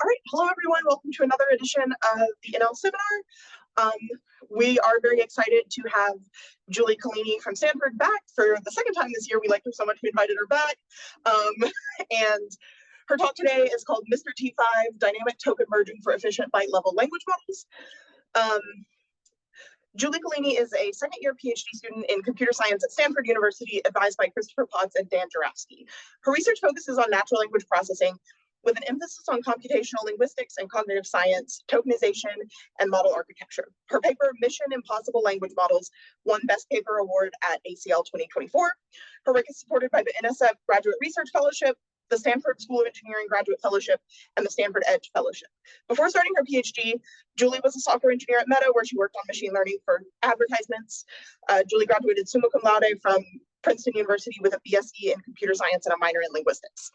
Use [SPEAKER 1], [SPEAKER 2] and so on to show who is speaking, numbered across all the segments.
[SPEAKER 1] All right, hello everyone. Welcome to another edition of the NL seminar. We are very excited to have Julie Kallini from Stanford back for the second time this year. We liked her so much we invited her back. And her talk today is called MrT5, Dynamic Token Merging for Efficient Byte-level Language Models. Julie Kallini is a second-year PhD student in computer science at Stanford University, advised by Christopher Potts and Dan Jarowski. Her research focuses on natural language processing, with an emphasis on computational linguistics and cognitive science, tokenization, and model architecture. Her paper, Mission Impossible Language Models, won Best Paper Award at ACL 2024. Her work is supported by the NSF Graduate Research Fellowship, the Stanford School of Engineering Graduate Fellowship, and the Stanford Edge Fellowship. Before starting her PhD, Julie was a software engineer at Meta, where she worked on machine learning for advertisements. Julie graduated summa cum laude from Princeton University with a BSc in computer science and a minor in linguistics.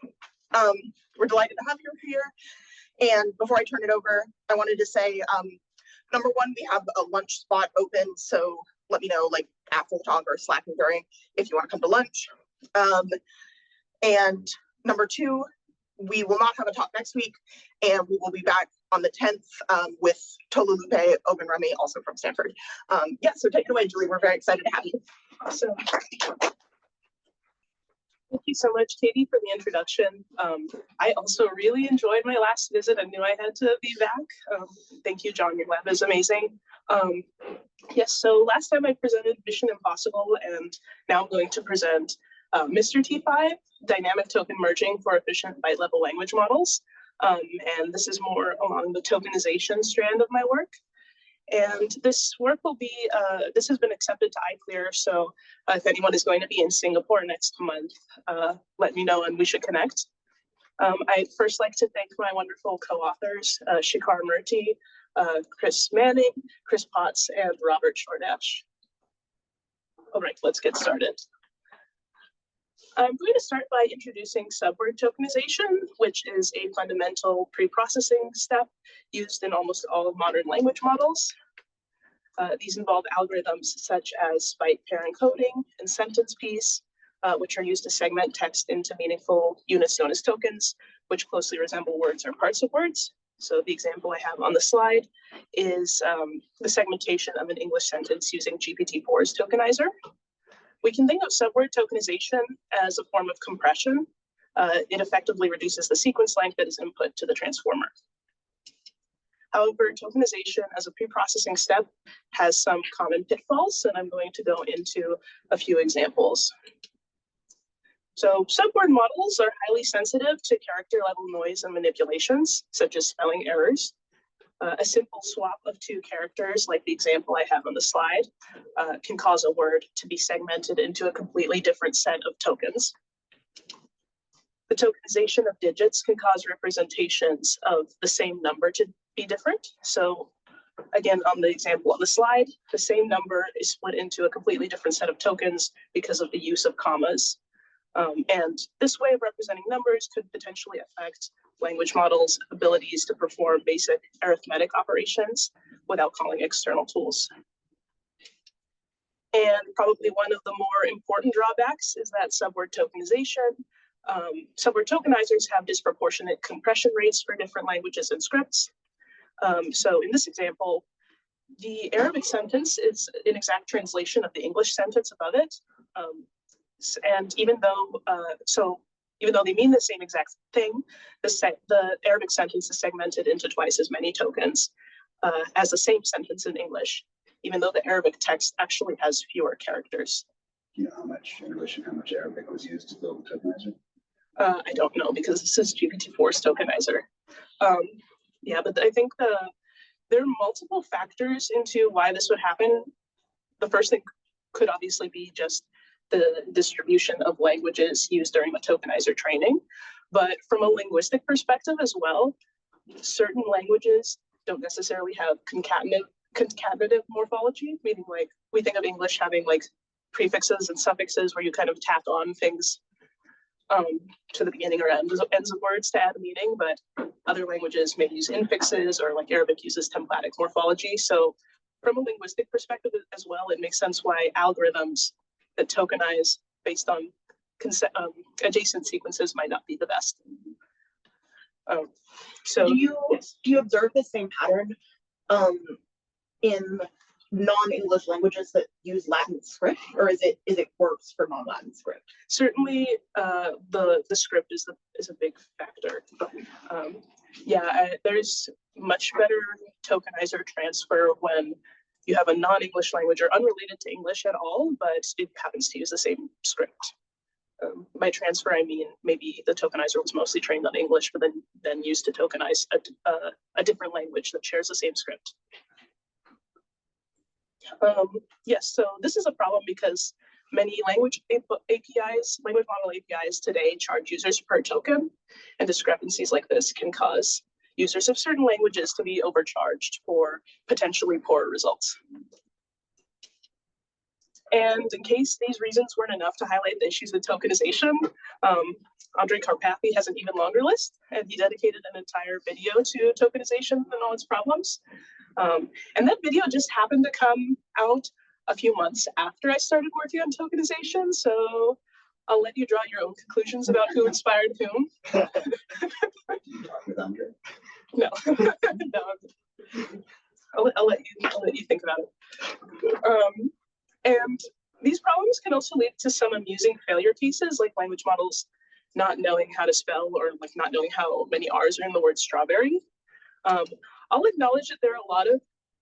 [SPEAKER 1] We're delighted to have you here. And before I turn it over, I wanted to say, number one, we have a lunch spot open. So let me know like after the talk or slacking during if you want to come to lunch. And number two, we will not have a talk next week, and we will be back on the 10th with Tolulupe Ogunremi, also from Stanford. Yeah, so take it away, Julie. We're very excited to have you.
[SPEAKER 2] Awesome. Thank you so much, Katie, for the introduction. I also really enjoyed my last visit. I knew I had to be back. Thank you, John. Your lab is amazing. Yes, so last time I presented Mission Impossible, and now I'm going to present MrT5, Dynamic Token Merging for Efficient Byte-level Language Models. And this is more along the tokenization strand of my work. And this work will be, this has been accepted to iClear, so if anyone is going to be in Singapore next month, let me know and we should connect. I'd first like to thank my wonderful co-authors, Shikhar Murthy, Chris Manning, Chris Potts, and Robert Shordash. All right, let's get started. I'm going to start by introducing subword tokenization, which is a fundamental pre-processing step used in almost all modern language models. These involve algorithms such as byte pair encoding and sentence piece, which are used to segment text into meaningful units known as tokens, which closely resemble words or parts of words. So the example I have on the slide is the segmentation of an English sentence using GPT-4's tokenizer. We can think of subword tokenization as a form of compression. It effectively reduces the sequence length that is input to the transformer. However, tokenization as a pre-processing step has some common pitfalls, and I'm going to go into a few examples. So subword models are highly sensitive to character-level noise and manipulations, such as spelling errors. A simple swap of two characters, like the example I have on the slide, can cause a word to be segmented into a completely different set of tokens. The tokenization of digits can cause representations of the same number to be different. So again, on the example on the slide, the same number is split into a completely different set of tokens because of the use of commas. And this way of representing numbers could potentially affect language models' abilities to perform basic arithmetic operations without calling external tools. And probably one of the more important drawbacks is that subword tokenization. Subword tokenizers have disproportionate compression rates for different languages and scripts. So in this example, the Arabic sentence is an exact translation of the English sentence above it. And even though they mean the same exact thing, the Arabic sentence is segmented into twice as many tokens as the same sentence in English, even though the Arabic text actually has fewer characters.
[SPEAKER 3] Do you know how much English and how much Arabic was used to build the tokenizer?
[SPEAKER 2] I don't know, because this is GPT-4's tokenizer. Yeah, but I think there are multiple factors into why this would happen. The first thing could obviously be just the distribution of languages used during the tokenizer training. But from a linguistic perspective as well, certain languages don't necessarily have concatenative morphology, meaning like we think of English having like prefixes and suffixes where you kind of tack on things to the beginning or ends of words to add a meaning, but other languages may use infixes, or like Arabic uses templatic morphology. So from a linguistic perspective as well, it makes sense why algorithms that tokenize based on adjacent sequences might not be the best. So
[SPEAKER 1] do you
[SPEAKER 2] yes.
[SPEAKER 1] do you observe the same pattern in non-English languages that use Latin script, or is it worse for non-Latin script?
[SPEAKER 2] Certainly, the script is a big factor. But there's much better tokenizer transfer when you have a non-English language or unrelated to English at all, but it happens to use the same script. By transfer, I mean maybe the tokenizer was mostly trained on English, but then used to tokenize a different language that shares the same script. Yes, so this is a problem because many language APIs, language model APIs today charge users per token, and discrepancies like this can cause users of certain languages to be overcharged for potentially poor results. And in case these reasons weren't enough to highlight the issues with tokenization, Andre Karpathy has an even longer list, and he dedicated an entire video to tokenization and all its problems. And that video just happened to come out a few months after I started working on tokenization, so I'll let you draw your own conclusions about who inspired whom. No, no. I'll let you think about it. And these problems can also lead to some amusing failure cases, like language models not knowing how to spell or like not knowing how many R's are in the word strawberry. I'll acknowledge that there are a lot of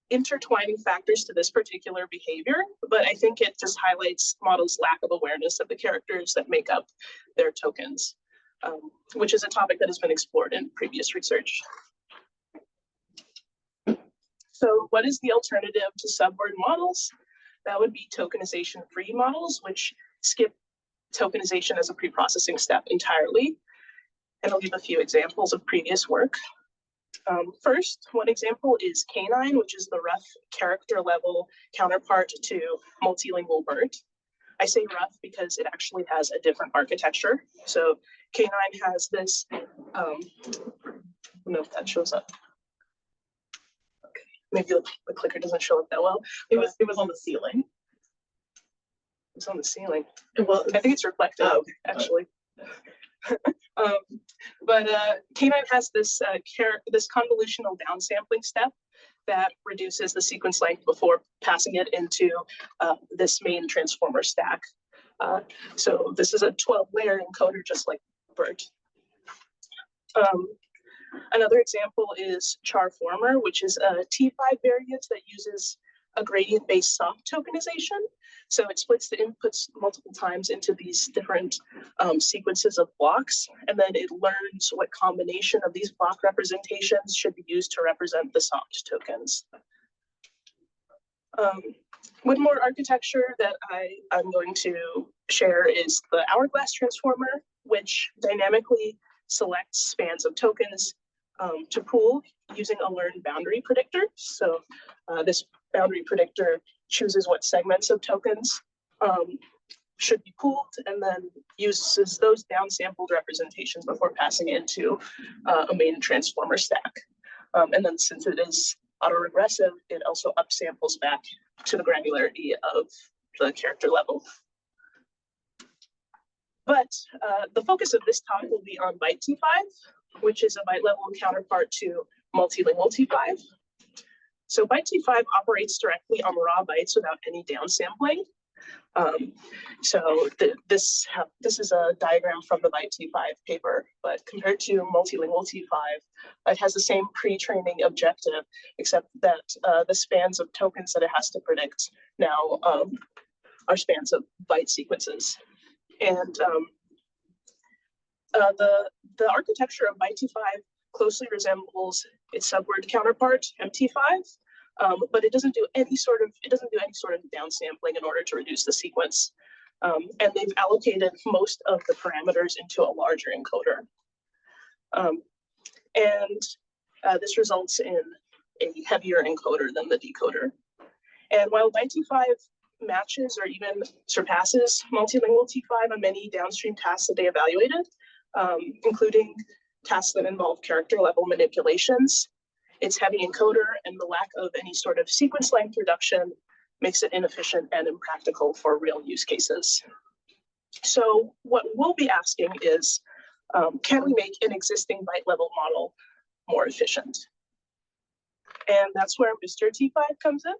[SPEAKER 2] intertwining factors to this particular behavior, but I think it just highlights models' lack of awareness of the characters that make up their tokens, which is a topic that has been explored in previous research. So what is the alternative to subword models? That would be tokenization-free models, which skip tokenization as a pre-processing step entirely. And I'll give a few examples of previous work. First, one example is K9, which is the rough character level counterpart to multilingual BERT. I say rough because it actually has a different architecture. So K9 has this, I don't know if that shows up. Okay, maybe the clicker doesn't show up that well.
[SPEAKER 1] It was on the ceiling.
[SPEAKER 2] It's on the ceiling.
[SPEAKER 1] Well,
[SPEAKER 2] I think it's reflective, actually. But K9 has this this convolutional downsampling step that reduces the sequence length before passing it into this main transformer stack. So this is a 12-layer encoder, just like BERT. Another example is charformer, which is a T5 variant that uses a gradient-based soft tokenization. So it splits the inputs multiple times into these different sequences of blocks, and then it learns what combination of these block representations should be used to represent the soft tokens. One more architecture that I'm going to share is the hourglass transformer, which dynamically selects spans of tokens to pool using a learned boundary predictor. So this boundary predictor chooses what segments of tokens should be pooled and then uses those downsampled representations before passing it into a main transformer stack. And then since it is autoregressive, it also upsamples back to the granularity of the character level. But the focus of this talk will be on Byte-T5, which is a byte-level counterpart to multilingual T5. So Byte-T5 operates directly on raw bytes without any downsampling. So this is a diagram from the Byte-T5 paper, but compared to multilingual T5, it has the same pre-training objective, except that the spans of tokens that it has to predict now are spans of byte sequences. And the architecture of Byte-T5 closely resembles its subword counterpart, MT5, but it doesn't do any sort of downsampling in order to reduce the sequence. And they've allocated most of the parameters into a larger encoder. This results in a heavier encoder than the decoder. And while Byte-T5 matches or even surpasses multilingual T5 on many downstream tasks that they evaluated, including tasks that involve character level manipulations, its heavy encoder and the lack of any sort of sequence length reduction makes it inefficient and impractical for real use cases. So what we'll be asking is, Can we make an existing byte-level model more efficient? And that's where MrT5 comes in.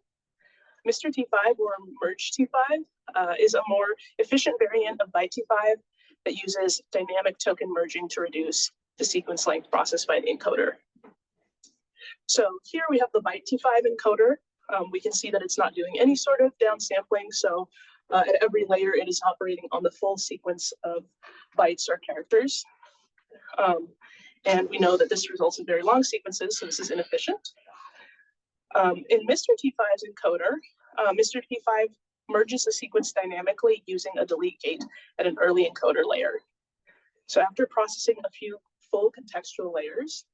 [SPEAKER 2] MrT5 or MergeT5 is a more efficient variant of Byte-T5 that uses dynamic token merging to reduce the sequence length processed by the encoder. So here we have the Byte-T5 encoder. We can see that it's not doing any sort of downsampling. So at every layer, it is operating on the full sequence of bytes or characters. And we know that this results in very long sequences, so this is inefficient. In MrT5's encoder, MrT5 merges the sequence dynamically using a delete gate at an early encoder layer. So after processing a few full contextual layers,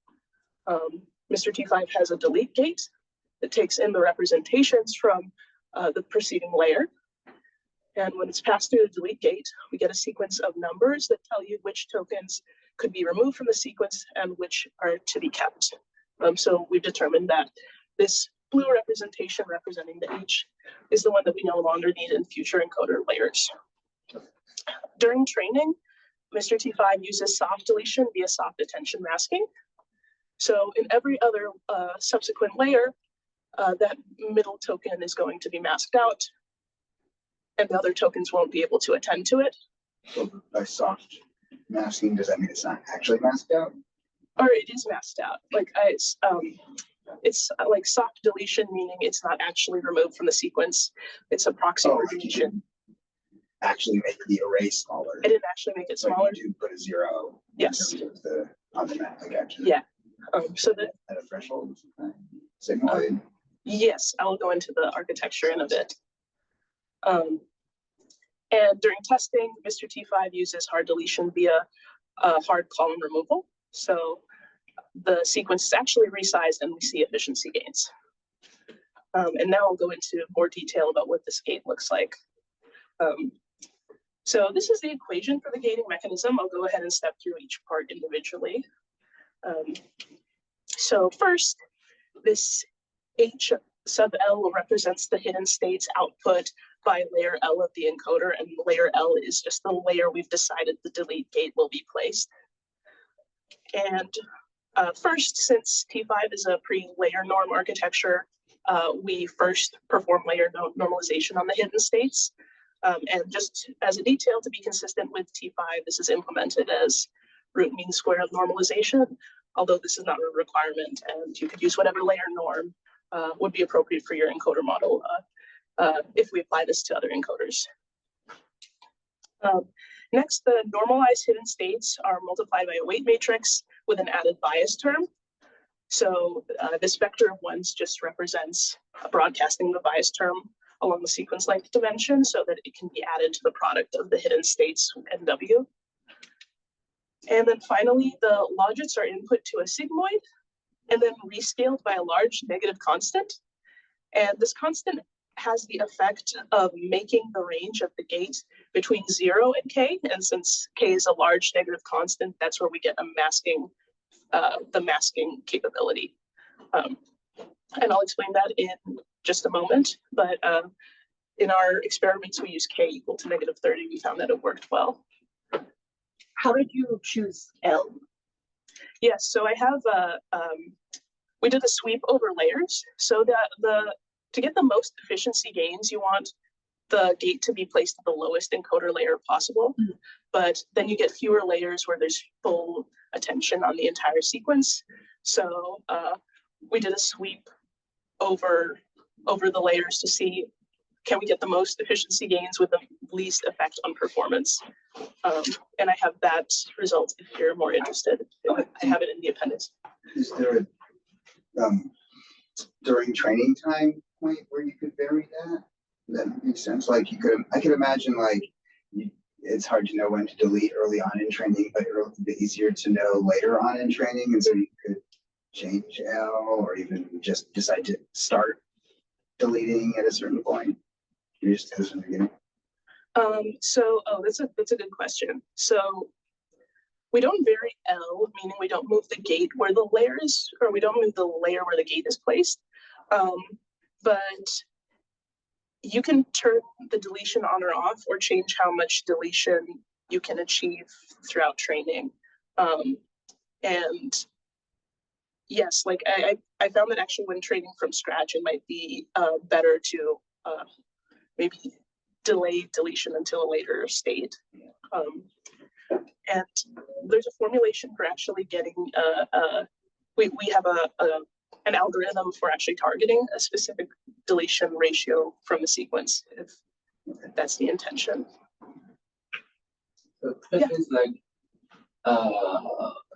[SPEAKER 2] MrT5 has a delete gate that takes in the representations from the preceding layer. And when it's passed through the delete gate, we get a sequence of numbers that tell you which tokens could be removed from the sequence and which are to be kept. So we've determined that this blue representation representing the H is the one that we no longer need in future encoder layers. During training, MrT5 uses soft deletion via soft attention masking. So in every other subsequent layer, that middle token is going to be masked out, and the other tokens won't be able to attend to it.
[SPEAKER 3] So by soft masking, does that mean it's not actually masked out?
[SPEAKER 2] Or it is masked out. Like it's like soft deletion, meaning it's not actually removed from the sequence. It's a proxy deletion.
[SPEAKER 3] Actually make the array smaller.
[SPEAKER 2] I didn't actually make it smaller.
[SPEAKER 3] So you put a 0.
[SPEAKER 2] Yes.
[SPEAKER 3] On the map. I got you.
[SPEAKER 2] Yeah. So that
[SPEAKER 3] at a threshold. Signal.
[SPEAKER 2] Yes, I will go into the architecture in a bit. And during testing, MrT5 uses hard deletion via hard column removal. So the sequence is actually resized and we see efficiency gains. And now I'll go into more detail about what this gate looks like. So this is the equation for the gating mechanism. I'll go ahead and step through each part individually. So first, this H sub L represents the hidden states output by layer L of the encoder, and layer L is just the layer we've decided the delete gate will be placed. And first, since T5 is a pre-layer norm architecture, we first perform layer normalization on the hidden states. And just as a detail to be consistent with T5, this is implemented as root mean square normalization, although this is not a requirement, and you could use whatever layer norm would be appropriate for your encoder model if we apply this to other encoders. Next, the normalized hidden states are multiplied by a weight matrix with an added bias term. So this vector of ones just represents broadcasting the bias term along the sequence length dimension so that it can be added to the product of the hidden states NW. And then finally, the logits are input to a sigmoid and then rescaled by a large negative constant. And this constant has the effect of making the range of the gate between 0 and k. And since k is a large negative constant, that's where we get a masking, the masking capability. And I'll explain that in just a moment. But in our experiments, we use k equal to -30. We found that it worked well.
[SPEAKER 4] How did you choose L?
[SPEAKER 2] Yes, so I have we did a sweep over layers so that to get the most efficiency gains, you want the gate to be placed at the lowest encoder layer possible, but then you get fewer layers where there's full attention on the entire sequence. So we did a sweep over the layers to see, can we get the most efficiency gains with the least effect on performance? And I have that result if you're more interested. I have it in the appendix.
[SPEAKER 3] Is there a during training time point where you could vary that? That makes sense. Like I could imagine like it's hard to know when to delete early on in training, but it's a bit easier to know later on in training, and so you could change L or even just decide to start deleting at a certain point. You just do this in the beginning.
[SPEAKER 2] That's a good question. So we don't vary L, meaning we don't move the gate where the layer is, or we don't move the layer where the gate is placed. But you can turn the deletion on or off, or change how much deletion you can achieve throughout training. And yes, like I found that actually when training from scratch, it might be better to maybe delay deletion until a later state. And there's a formulation for actually getting we have an algorithm for actually targeting a specific deletion ratio from the sequence if that's the intention.
[SPEAKER 5] So questions like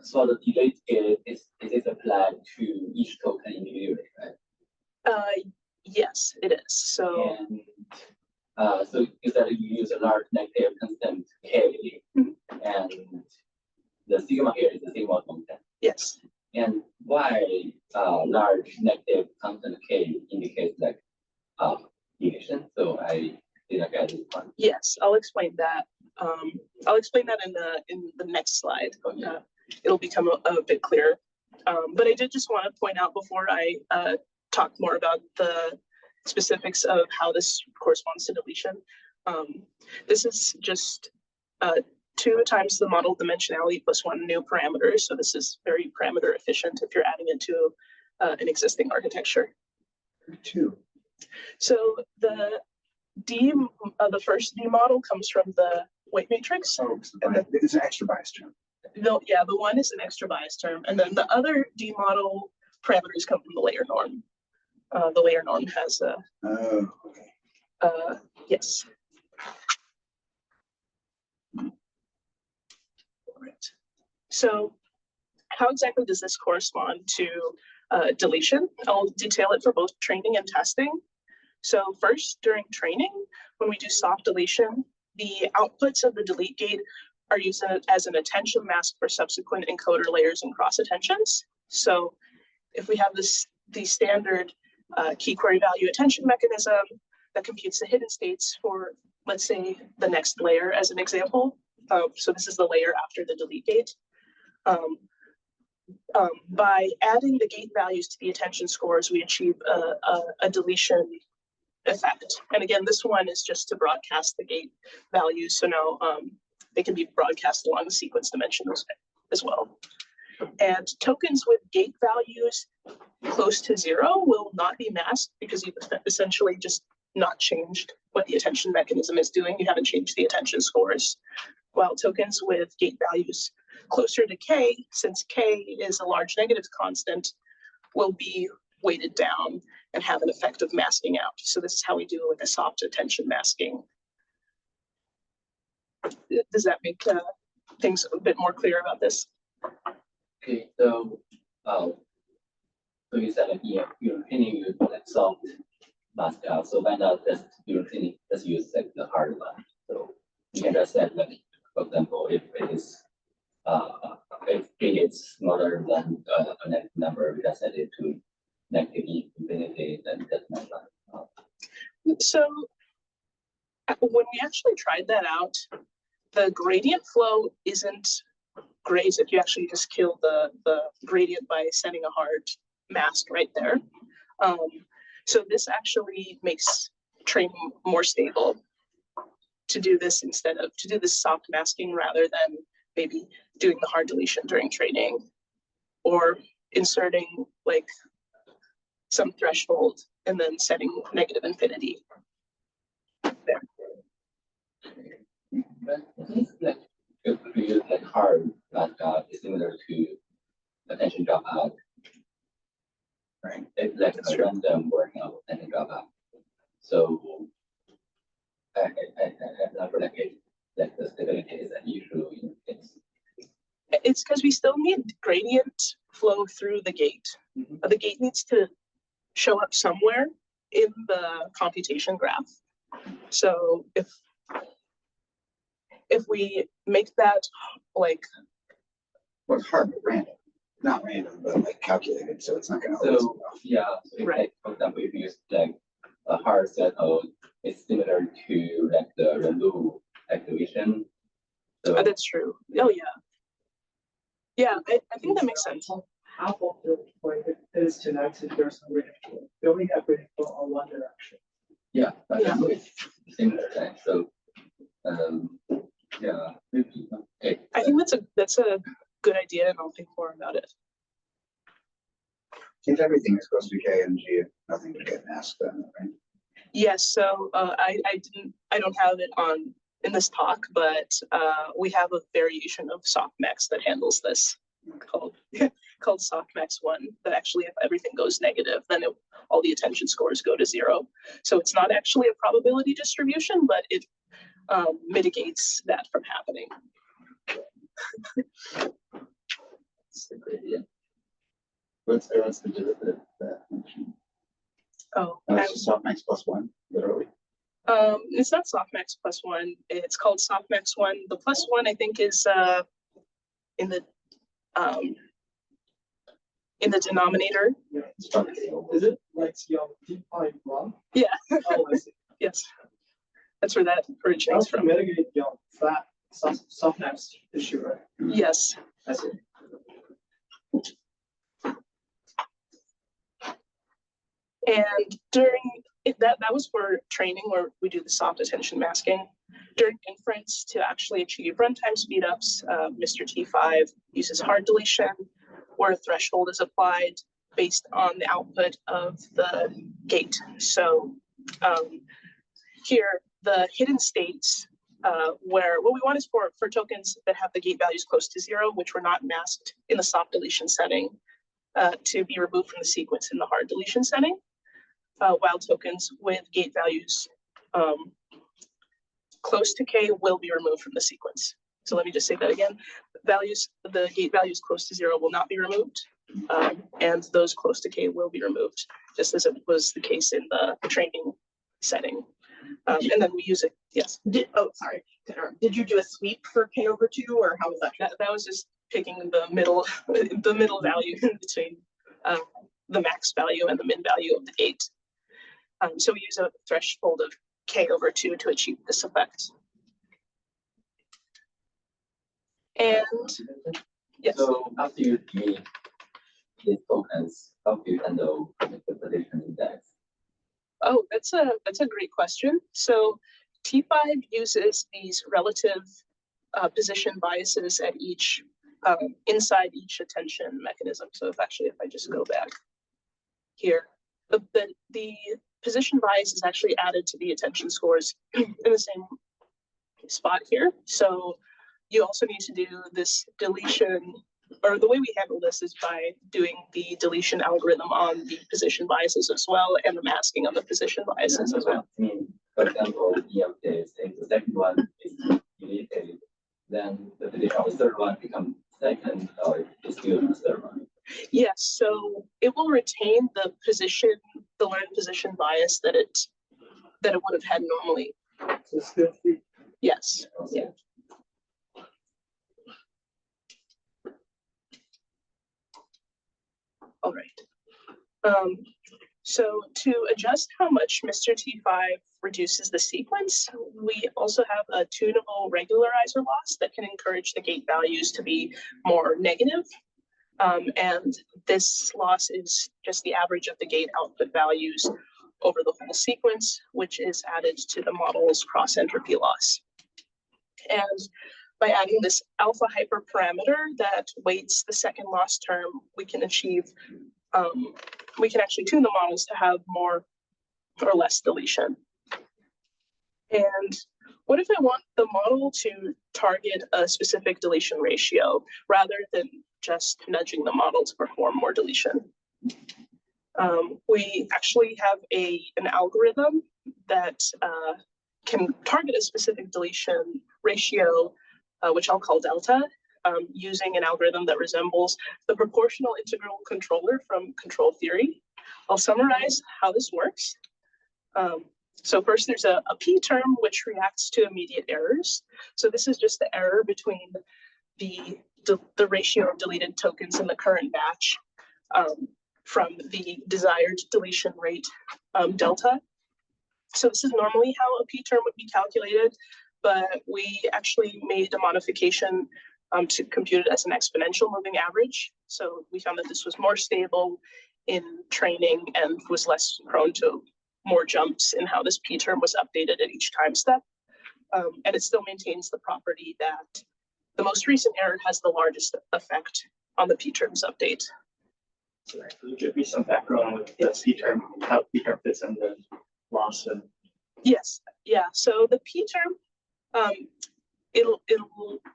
[SPEAKER 5] so the delete is it applied to each token individually, right?
[SPEAKER 2] Yes, it is. So
[SPEAKER 5] and so is that you use a large negative constant k, and the sigma here is the sigma constant.
[SPEAKER 2] yes.
[SPEAKER 5] And why large negative constant k indicates like deletion? So I didn't get this one.
[SPEAKER 2] Yes, I'll explain that. I'll explain that in the next slide. It'll become a bit clearer. But I did just want to point out before I talk more about the specifics of how this corresponds to deletion. This is just 2 times the model dimensionality plus 1 new parameter. So this is very parameter efficient if you're adding it to an existing architecture.
[SPEAKER 3] 2.
[SPEAKER 2] So the first D model comes from the weight matrix.
[SPEAKER 3] Oh, it's an extra bias term.
[SPEAKER 2] No, yeah, the 1 is an extra bias term, and then the other D model parameters come from the layer norm. The layer norm has a.
[SPEAKER 3] Oh, okay.
[SPEAKER 2] Yes. All right. So, how exactly does this correspond to deletion? I'll detail it for both training and testing. So first, during training, when we do soft deletion, the outputs of the delete gate are used as an attention mask for subsequent encoder layers and cross attentions. So if we have the standard key query value attention mechanism that computes the hidden states for, let's say, the next layer as an example. So this is the layer after the delete gate. By adding the gate values to the attention scores, we achieve a deletion effect. And again, this one is just to broadcast the gate values. So now they can be broadcast along the sequence dimensions as well. And tokens with gate values close to 0 will not be masked because you've essentially just not changed what the attention mechanism is doing. You haven't changed the attention scores. While tokens with gate values closer to k, since k is a large negative constant, will be weighted down and have an effect of masking out. So this is how we do like a soft attention masking. Does that make things a bit more clear about this?
[SPEAKER 5] Okay, so so you said like you're training you like soft mask out. So why not just you're training just use like the hard one? So you can just set like, for example, if it is if it is smaller than a negative number, we just set it to negative infinity, then that's not right.
[SPEAKER 2] So when we actually tried that out, the gradient flow isn't great if you actually just kill the gradient by setting a hard mask right there. So this actually makes training more stable to do this soft masking rather than maybe doing the hard deletion during training or inserting like some threshold and then setting negative infinity there.
[SPEAKER 5] But it's like if we use like hard mask out is similar to attention dropout. Right. It's like a random working of attention dropout. So I feel like the stability is an issue in this.
[SPEAKER 2] It's because we still need gradient flow through the gate. The gate needs to show up somewhere in the computation graph. So if we make that like,
[SPEAKER 3] Well, it's hard, but random. Not random, but like calculated, so it's not going to always
[SPEAKER 5] So
[SPEAKER 3] go off.
[SPEAKER 5] yeah, so
[SPEAKER 2] Right.
[SPEAKER 5] like, for example, if you use like a hard set of, it's similar to like the remove activation. So
[SPEAKER 2] that's true. Oh yeah. Yeah, I think that makes sense.
[SPEAKER 6] Half of the point is to not if there's no gradient flow. We only have gradient flow on one direction.
[SPEAKER 5] yeah, but
[SPEAKER 2] Yeah.
[SPEAKER 5] it's similar, right? So yeah, maybe, okay.
[SPEAKER 2] I think that's a good idea, and I'll think more about it.
[SPEAKER 3] If everything is close to K and G, nothing would get masked then, right?
[SPEAKER 2] Yes, so I don't have it on in this talk, but we have a variation of softmax that handles this called called softmax 1, that actually if everything goes negative, then all the attention scores go to 0. So it's not actually a probability distribution, but it mitigates that from happening.
[SPEAKER 5] That's a great idea. What's the derivative of that function?
[SPEAKER 2] Oh,
[SPEAKER 3] It's softmax plus 1, literally.
[SPEAKER 2] it's not softmax plus 1. It's called softmax 1. The plus 1, I think, is in the denominator.
[SPEAKER 6] Yeah. Is it like your T5 one?
[SPEAKER 2] Yeah.
[SPEAKER 6] Oh, I see.
[SPEAKER 2] Yes, that's where that originates
[SPEAKER 6] That's to
[SPEAKER 2] from.
[SPEAKER 6] mitigate your flat softmax issue, right?
[SPEAKER 2] Yes.
[SPEAKER 6] I see.
[SPEAKER 2] And during that was for training, where we do the soft attention masking. During inference, to actually achieve runtime speedups, MrT5 uses hard deletion, where a threshold is applied based on the output of the gate. So here, the hidden states, where what we want is for tokens that have the gate values close to 0, which were not masked in the soft deletion setting, to be removed from the sequence in the hard deletion setting. While tokens with gate values close to K will be removed from the sequence. So let me just say that again. The gate values close to 0 will not be removed, and those close to K will be removed, just as it was the case in the training setting. And then we use it, yes.
[SPEAKER 4] Sorry. Did you do a sweep for K/2, or how was that?
[SPEAKER 2] That was just picking the middle value in between the max value and the min value of the gate. So we use a threshold of K/2 to achieve this effect. And yes.
[SPEAKER 5] So after you delete these tokens, how do you handle the prediction index?
[SPEAKER 2] Oh, that's a great question. So T5 uses these relative position biases at each inside each attention mechanism. So if I just go back here, the position bias is actually added to the attention scores in the same spot here. So you also need to do this deletion, or the way we handle this is by doing the deletion algorithm on the position biases as well, and the masking of the position biases as well.
[SPEAKER 5] I mean, for example, in case, if the second one is deleted, then the prediction of the third one becomes second, or it's still the third one.
[SPEAKER 2] Yes, so it will retain the learned position bias that it would have had normally.
[SPEAKER 6] So still free.
[SPEAKER 2] Yes. Yeah. All right. So to adjust how much MrT5 reduces the sequence, we also have a tunable regularizer loss that can encourage the gate values to be more negative. And this loss is just the average of the gate output values over the whole sequence, which is added to the model's cross entropy loss. And by adding this alpha hyperparameter that weights the second loss term, we can achieve, we can actually tune the models to have more or less deletion. And what if I want the model to target a specific deletion ratio rather than just nudging the model to perform more deletion? We actually have an algorithm that can target a specific deletion ratio, which I'll call delta, using an algorithm that resembles the proportional integral controller from control theory. I'll summarize how this works. So first, there's a p term which reacts to immediate errors. So this is just the error between the ratio of deleted tokens in the current batch from the desired deletion rate delta. So this is normally how a p term would be calculated, but we actually made a modification to compute it as an exponential moving average. So we found that this was more stable in training and was less prone to more jumps in how this p term was updated at each time step. And it still maintains the property that the most recent error has the largest effect on the p-terms update.
[SPEAKER 6] So give me some background with the p-term, how p-term fits in the loss and
[SPEAKER 2] Yes, yeah. So the p-term,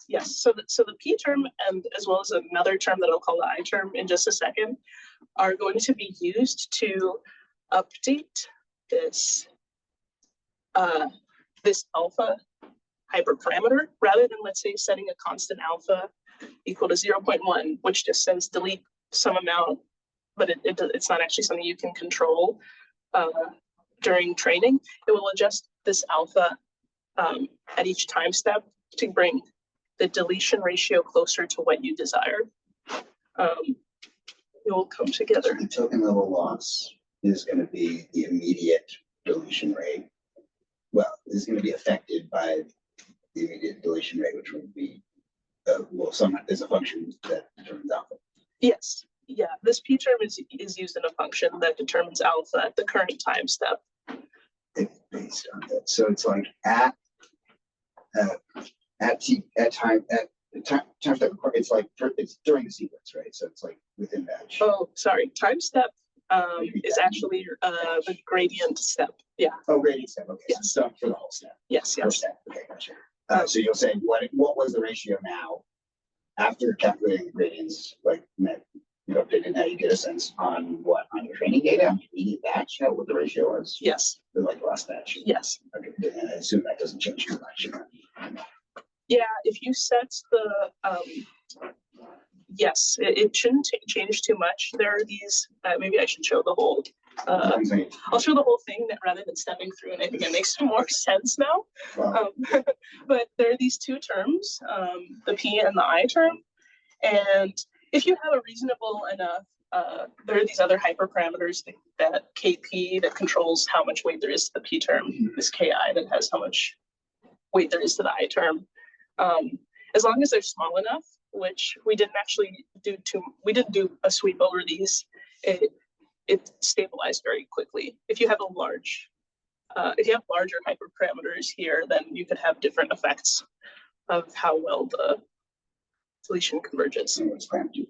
[SPEAKER 2] yes. So the p-term and as well as another term that I'll call the I-term in just a second are going to be used to update this this alpha hyperparameter rather than, let's say, setting a constant alpha equal to 0.1, which just says delete some amount, but it's not actually something you can control during training. It will adjust this alpha at each time step to bring the deletion ratio closer to what you desire. It will come together.
[SPEAKER 3] The token level loss is going to be the immediate deletion rate. Well, is going to be affected by the immediate deletion rate, which would be, there's a function that determines alpha.
[SPEAKER 2] Yes, yeah, this p-term is used in a function that determines alpha at the current time step.
[SPEAKER 3] It's based on that. So it's like at time step, it's during the sequence, right? So it's like within batch.
[SPEAKER 2] Oh, sorry, time step is actually the gradient step. Yeah.
[SPEAKER 3] Oh, gradient step. Okay.
[SPEAKER 2] Yes.
[SPEAKER 3] So for the whole step.
[SPEAKER 2] Yes.
[SPEAKER 3] First step. Okay, gotcha. So you'll say what was the ratio now after calculating the gradients, like you updated, now you get a sense on your training data on the immediate batch, what the ratio was.
[SPEAKER 2] Yes.
[SPEAKER 3] Like the last batch.
[SPEAKER 2] Yes.
[SPEAKER 3] Okay. And I assume that doesn't change too much.
[SPEAKER 2] Yeah, if you set the yes, it shouldn't change too much. There are these. Maybe I should show the whole. I'll show the whole thing rather than stepping through, and I think it makes more sense now.
[SPEAKER 3] Wow.
[SPEAKER 2] But there are these two terms, the p and the I term, and if you have a reasonable enough, there are these other hyperparameters that kp that controls how much weight there is to the p term. This ki that has how much weight there is to the I term. As long as they're small enough, which we didn't actually we didn't do a sweep over these. It stabilized very quickly. If you have if you have larger hyperparameters here, then you could have different effects of how well the deletion converges.
[SPEAKER 3] What's clamp do?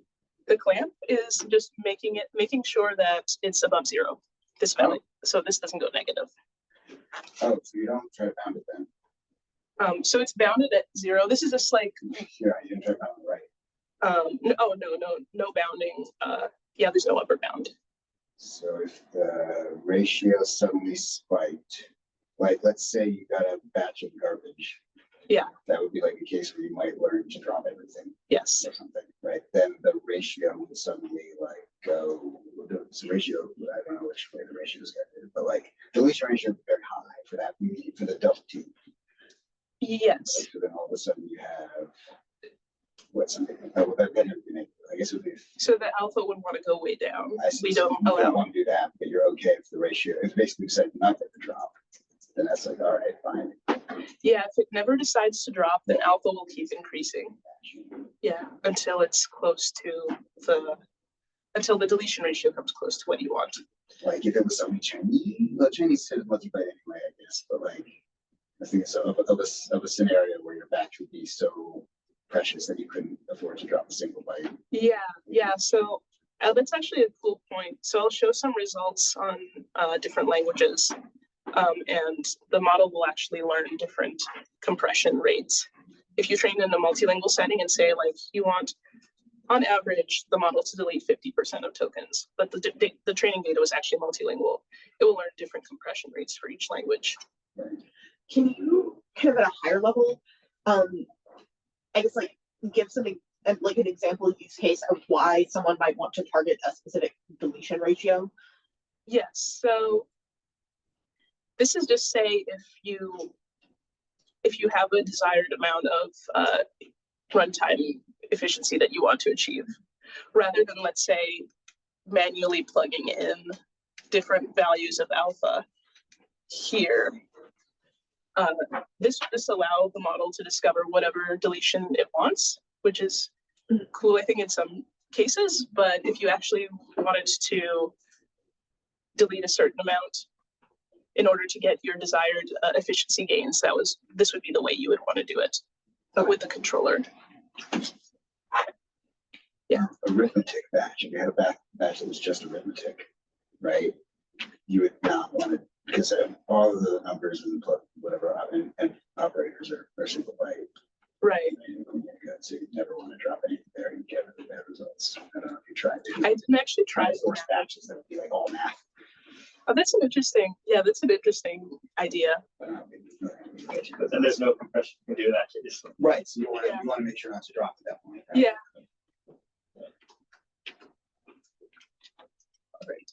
[SPEAKER 2] The clamp is just making sure that it's above 0, this value, so this doesn't go negative.
[SPEAKER 3] Oh, so you don't try to bound it then?
[SPEAKER 2] So it's bounded at 0. This is just like
[SPEAKER 3] Yeah, you didn't try to bound it, right?
[SPEAKER 2] No bounding. Yeah, there's no upper bound.
[SPEAKER 3] So if the ratio suddenly spiked, like let's say you got a batch of garbage.
[SPEAKER 2] Yeah.
[SPEAKER 3] That would be like a case where you might learn to drop everything.
[SPEAKER 2] Yes.
[SPEAKER 3] Or something, right? Then the ratio would suddenly like go, the ratio, I don't know which way the ratio is calculated, but like the deletion ratio is very high for the delta T.
[SPEAKER 2] Yes.
[SPEAKER 3] Right? So then all of a sudden you have I guess it would be.
[SPEAKER 2] So the alpha would want to go way down. We
[SPEAKER 3] So
[SPEAKER 2] don't
[SPEAKER 3] you
[SPEAKER 2] allow.
[SPEAKER 3] want to do that, but you're okay if the ratio, if basically said not that the drop, then that's like, all right, fine.
[SPEAKER 2] Yeah, if it never decides to drop, then alpha will keep increasing. Yeah, until it's close to until the deletion ratio comes close to what you want.
[SPEAKER 3] Like if it was something Chinese, well, Chinese said multibyte anyway, I guess, but like I think it's of a scenario where your batch would be so precious that you couldn't afford to drop a single byte.
[SPEAKER 2] Yeah. So that's actually a cool point. So I'll show some results on different languages, and the model will actually learn different compression rates. If you train in a multilingual setting and say like you want, on average, the model to delete 50% of tokens, but the training data was actually multilingual, it will learn different compression rates for each language.
[SPEAKER 4] Can you kind of at a higher level, I guess like give something like an example use case of why someone might want to target a specific deletion ratio?
[SPEAKER 2] Yes. So this is just say if you have a desired amount of runtime efficiency that you want to achieve, rather than, let's say, manually plugging in different values of alpha here. This will just allow the model to discover whatever deletion it wants, which is cool, I think, in some cases. But if you actually wanted to delete a certain amount in order to get your desired efficiency gains, this would be the way you would want to do it with the controller.
[SPEAKER 3] Arithmetic batch. If you had a batch that was just arithmetic, right? You would not want to, because all of the numbers and whatever and operators are single byte.
[SPEAKER 2] Right.
[SPEAKER 3] So you never want to drop anything there. You get really bad results. I don't know if you tried to.
[SPEAKER 2] I didn't actually try
[SPEAKER 3] force batches that would be like all math.
[SPEAKER 2] Oh, that's an interesting. Yeah, that's an interesting idea.
[SPEAKER 6] And there's no compression you can do that. Just
[SPEAKER 3] Right. So you want to make sure not to drop at that point.
[SPEAKER 2] Yeah. All right.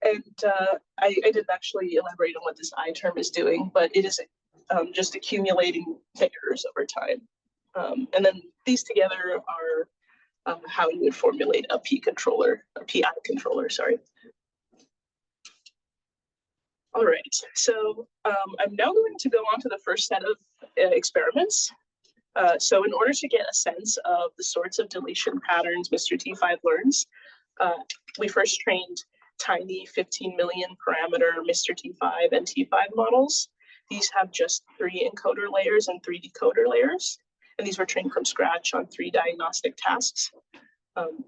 [SPEAKER 2] And I didn't actually elaborate on what this I term is doing, but it is just accumulating errors over time. And then these together are how you would formulate a PI controller, sorry. All right, so I'm now going to go on to the first set of experiments. So in order to get a sense of the sorts of deletion patterns MrT5 learns, we first trained tiny 15 million parameter MrT5 and T5 models. These have just 3 encoder layers and 3 decoder layers. And these were trained from scratch on 3 diagnostic tasks. And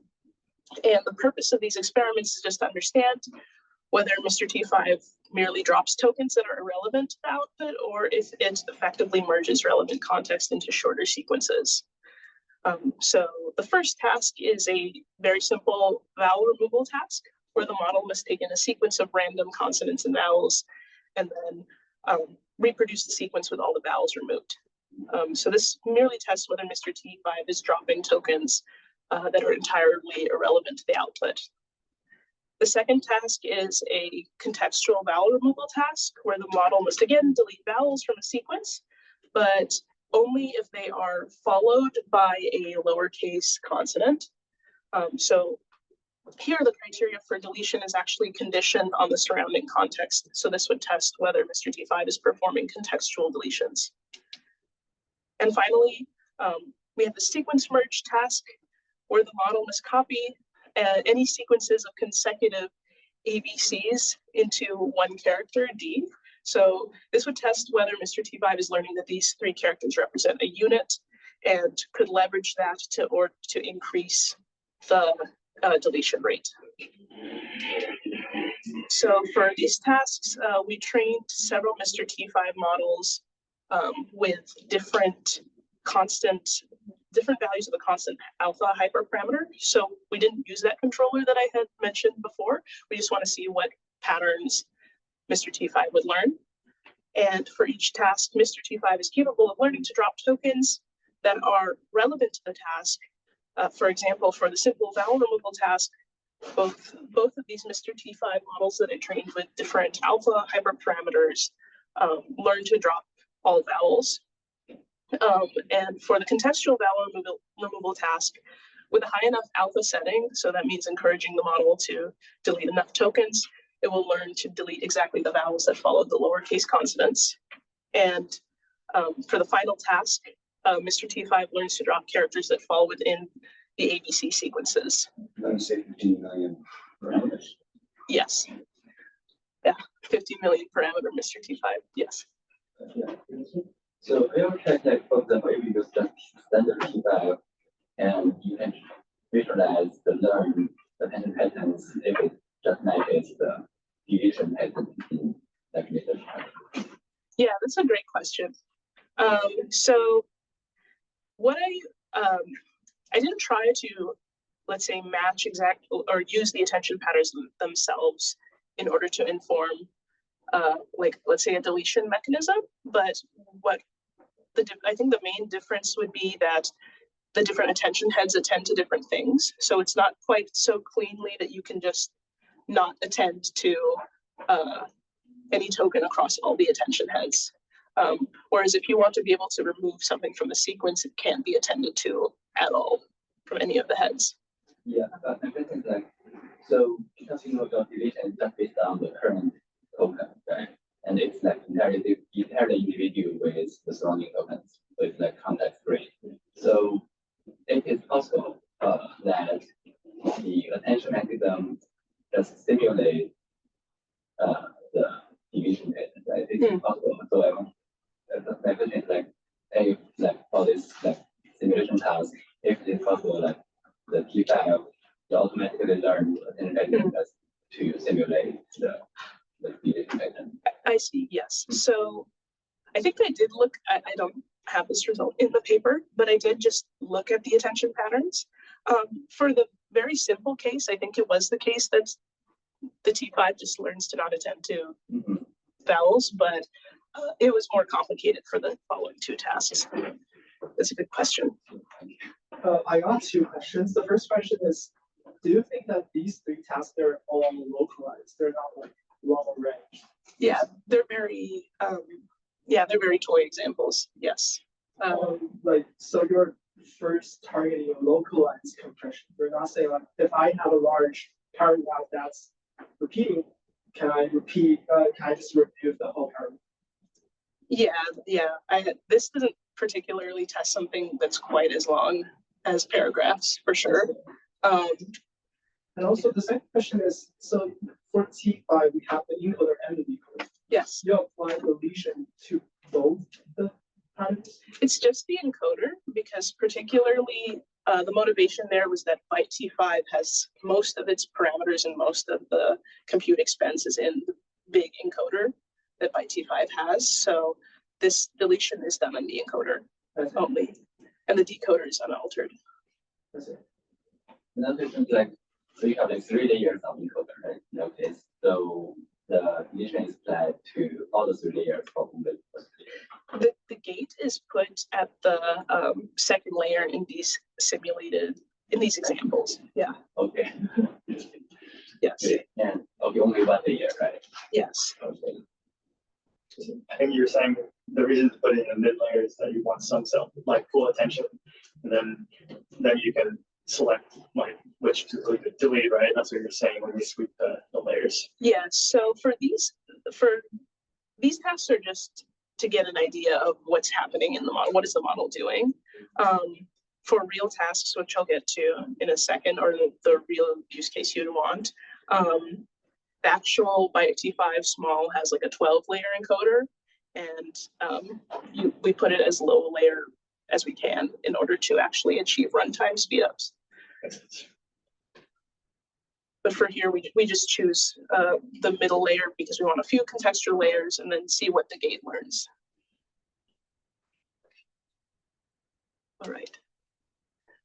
[SPEAKER 2] the purpose of these experiments is just to understand whether MrT5 merely drops tokens that are irrelevant to the output, or if it effectively merges relevant context into shorter sequences. So the first task is a very simple vowel removal task, where the model must take in a sequence of random consonants and vowels, and then reproduce the sequence with all the vowels removed. So this merely tests whether MrT5 is dropping tokens that are entirely irrelevant to the output. The second task is a contextual vowel removal task, where the model must again delete vowels from a sequence, but only if they are followed by a lowercase consonant. So here the criteria for deletion is actually conditioned on the surrounding context. So this would test whether MrT5 is performing contextual deletions. And finally, we have the sequence merge task, where the model must copy any sequences of consecutive ABCs into one character, D. So this would test whether MrT5 is learning that these 3 characters represent a unit and could leverage that to increase the deletion rate. So for these tasks, we trained several MrT5 models with different values of the constant alpha hyperparameter. So we didn't use that controller that I had mentioned before. We just want to see what patterns MrT5 would learn. And for each task, MrT5 is capable of learning to drop tokens that are relevant to the task. For example, for the simple vowel removal task, both of these MrT5 models that I trained with different alpha hyperparameters learn to drop all vowels. And for the contextual vowel removal task, with a high enough alpha setting, so that means encouraging the model to delete enough tokens, it will learn to delete exactly the vowels that follow the lowercase consonants. And for the final task, MrT5 learns to drop characters that fall within the ABC sequences.
[SPEAKER 3] Let me say 15 million parameters.
[SPEAKER 2] Yes. Yeah, 50 million parameter MrT5, yes.
[SPEAKER 5] Yeah. So we have checked, like, for example, if you use just standard T5, and you can visualize the attention patterns if it just matches the deletion pattern in like MrT5.
[SPEAKER 2] Yeah, that's a great question. So what I didn't try to, let's say, match exact or use the attention patterns themselves in order to inform like, let's say, a deletion mechanism, but I think the main difference would be that the different attention heads attend to different things. So it's not quite so cleanly that you can just not attend to any token across all the attention heads. Whereas if you want to be able to remove something from the sequence, it can't be attended to at all from any of the heads.
[SPEAKER 5] Yeah, I'm thinking like, so because you know your deletion is just based on the current token, right? And it's like entirely individual with the surrounding tokens, so it's like context free. So it is possible that the attention mechanism just simulate the division pattern, right? It's possible. So my question is like, if like for this like simulation task, if it's possible, like the T5 will automatically learn to simulate the deletion pattern.
[SPEAKER 2] I see, yes. So I think I did look, I don't have this result in the paper, but I did just look at the attention patterns. For the very simple case, I think it was the case that the T5 just learns to not attend to vowels, but it was more complicated for the following two tasks. That's a good question.
[SPEAKER 6] I got two questions. The first question is, do you think that these three tasks are all localized? They're not like long range?
[SPEAKER 2] Yeah, they're very, they're very toy examples. Yes.
[SPEAKER 6] Like, so you're first targeting a localized compression. You're not saying like, if I have a large paragraph that's repeating, can I just remove the whole paragraph?
[SPEAKER 2] Yeah. This doesn't particularly test something that's quite as long as paragraphs, for sure.
[SPEAKER 6] And also the second question is, so for T5, we have the encoder and the decoder.
[SPEAKER 2] Yes.
[SPEAKER 6] You apply deletion to both the patterns?
[SPEAKER 2] It's just the encoder, because particularly the motivation there was that Byte-T5 has most of its parameters and most of the compute expenses in the big encoder that Byte-T5 has. So this deletion is done on the encoder only, and the decoder is unaltered.
[SPEAKER 6] That's it.
[SPEAKER 5] Another question is like, so you have like 3 layers of encoder, right? In your case, so the deletion is applied to all the 3 layers of the
[SPEAKER 2] The gate is put at the second layer in these examples. Yeah.
[SPEAKER 5] Okay.
[SPEAKER 2] Yes.
[SPEAKER 5] Okay. And okay, only 1 layer, right?
[SPEAKER 2] Yes.
[SPEAKER 5] Okay.
[SPEAKER 7] I think you're saying the reason to put it in the mid layer is that you want some like full attention, and then you can select like which to delete, right? That's what you're saying when you sweep the layers.
[SPEAKER 2] Yeah. So for these tasks are just to get an idea of what's happening in the model. What is the model doing? For real tasks, which I'll get to in a second, or the real use case you'd want, the actual Byte-T5 small has like a 12-layer encoder, and we put it as low a layer as we can in order to actually achieve runtime speedups. But for here, we just choose the middle layer because we want a few contextual layers and then see what the gate learns. All right.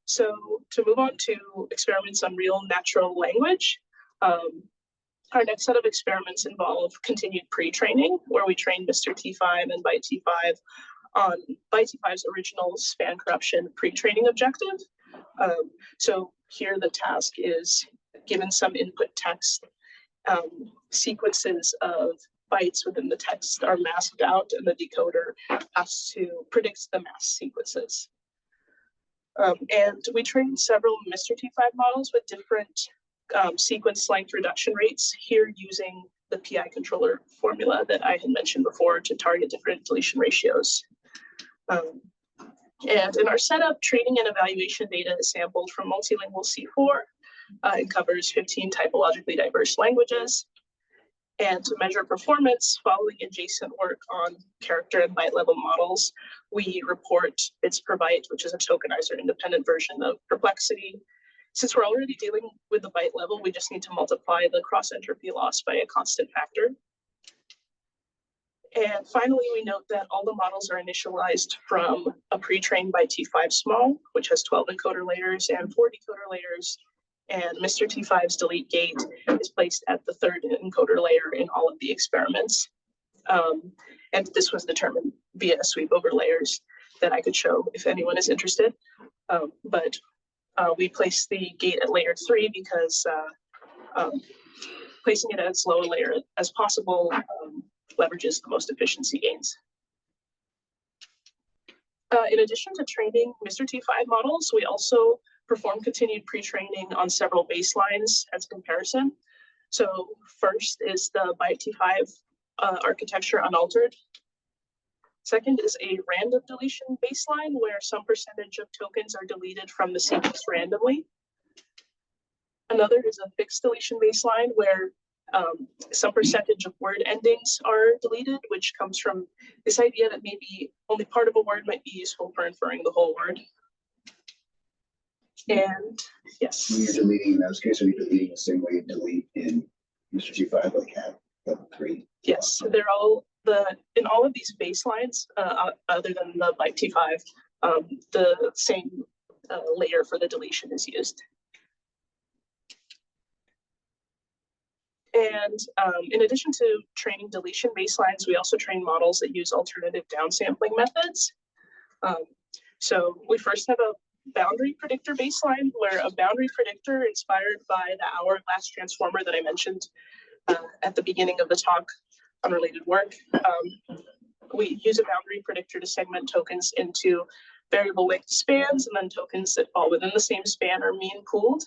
[SPEAKER 2] So to move on to experiments on real natural language, our next set of experiments involve continued pre-training, where we train MrT5 and Byte-T5 on Byte-T5's original span corruption pre-training objective. So here the task is given some input text, sequences of bytes within the text are masked out, and the decoder has to predict the masked sequences. And we trained several MrT5 models with different sequence length reduction rates, here using the PI controller formula that I had mentioned before to target different deletion ratios. And in our setup, training and evaluation data is sampled from multilingual C4. It covers 15 typologically diverse languages. And to measure performance, following adjacent work on character and byte-level models, we report bits-per-byte, which is a tokenizer independent version of perplexity. Since we're already dealing with the byte level, we just need to multiply the cross-entropy loss by a constant factor. And finally, we note that all the models are initialized from a pre-trained Byte-T5 small, which has 12 encoder layers and 4 decoder layers. And MrT5's delete gate is placed at the 3rd encoder layer in all of the experiments. And this was determined via a sweep over layers that I could show if anyone is interested. But we place the gate at layer 3 because placing it at as low a layer as possible leverages the most efficiency gains. In addition to training MrT5 models, we also perform continued pre-training on several baselines as comparison. So first is the Byte-T5 architecture unaltered. Second is a random deletion baseline where some percentage of tokens are deleted from the sequence randomly. Another is a fixed deletion baseline where some percentage of word endings are deleted, which comes from this idea that maybe only part of a word might be useful for inferring the whole word. And yes.
[SPEAKER 3] When you're deleting in those cases, are you deleting the same way you delete in MrT5, like at level 3?
[SPEAKER 2] Yes, they're all in all of these baselines, other than the Byte-T5, the same layer for the deletion is used. And in addition to training deletion baselines, we also train models that use alternative downsampling methods. So we first have a boundary predictor baseline, where a boundary predictor inspired by the hourglass transformer that I mentioned at the beginning of the talk, unrelated work. We use a boundary predictor to segment tokens into variable length spans, and then tokens that fall within the same span are mean pooled.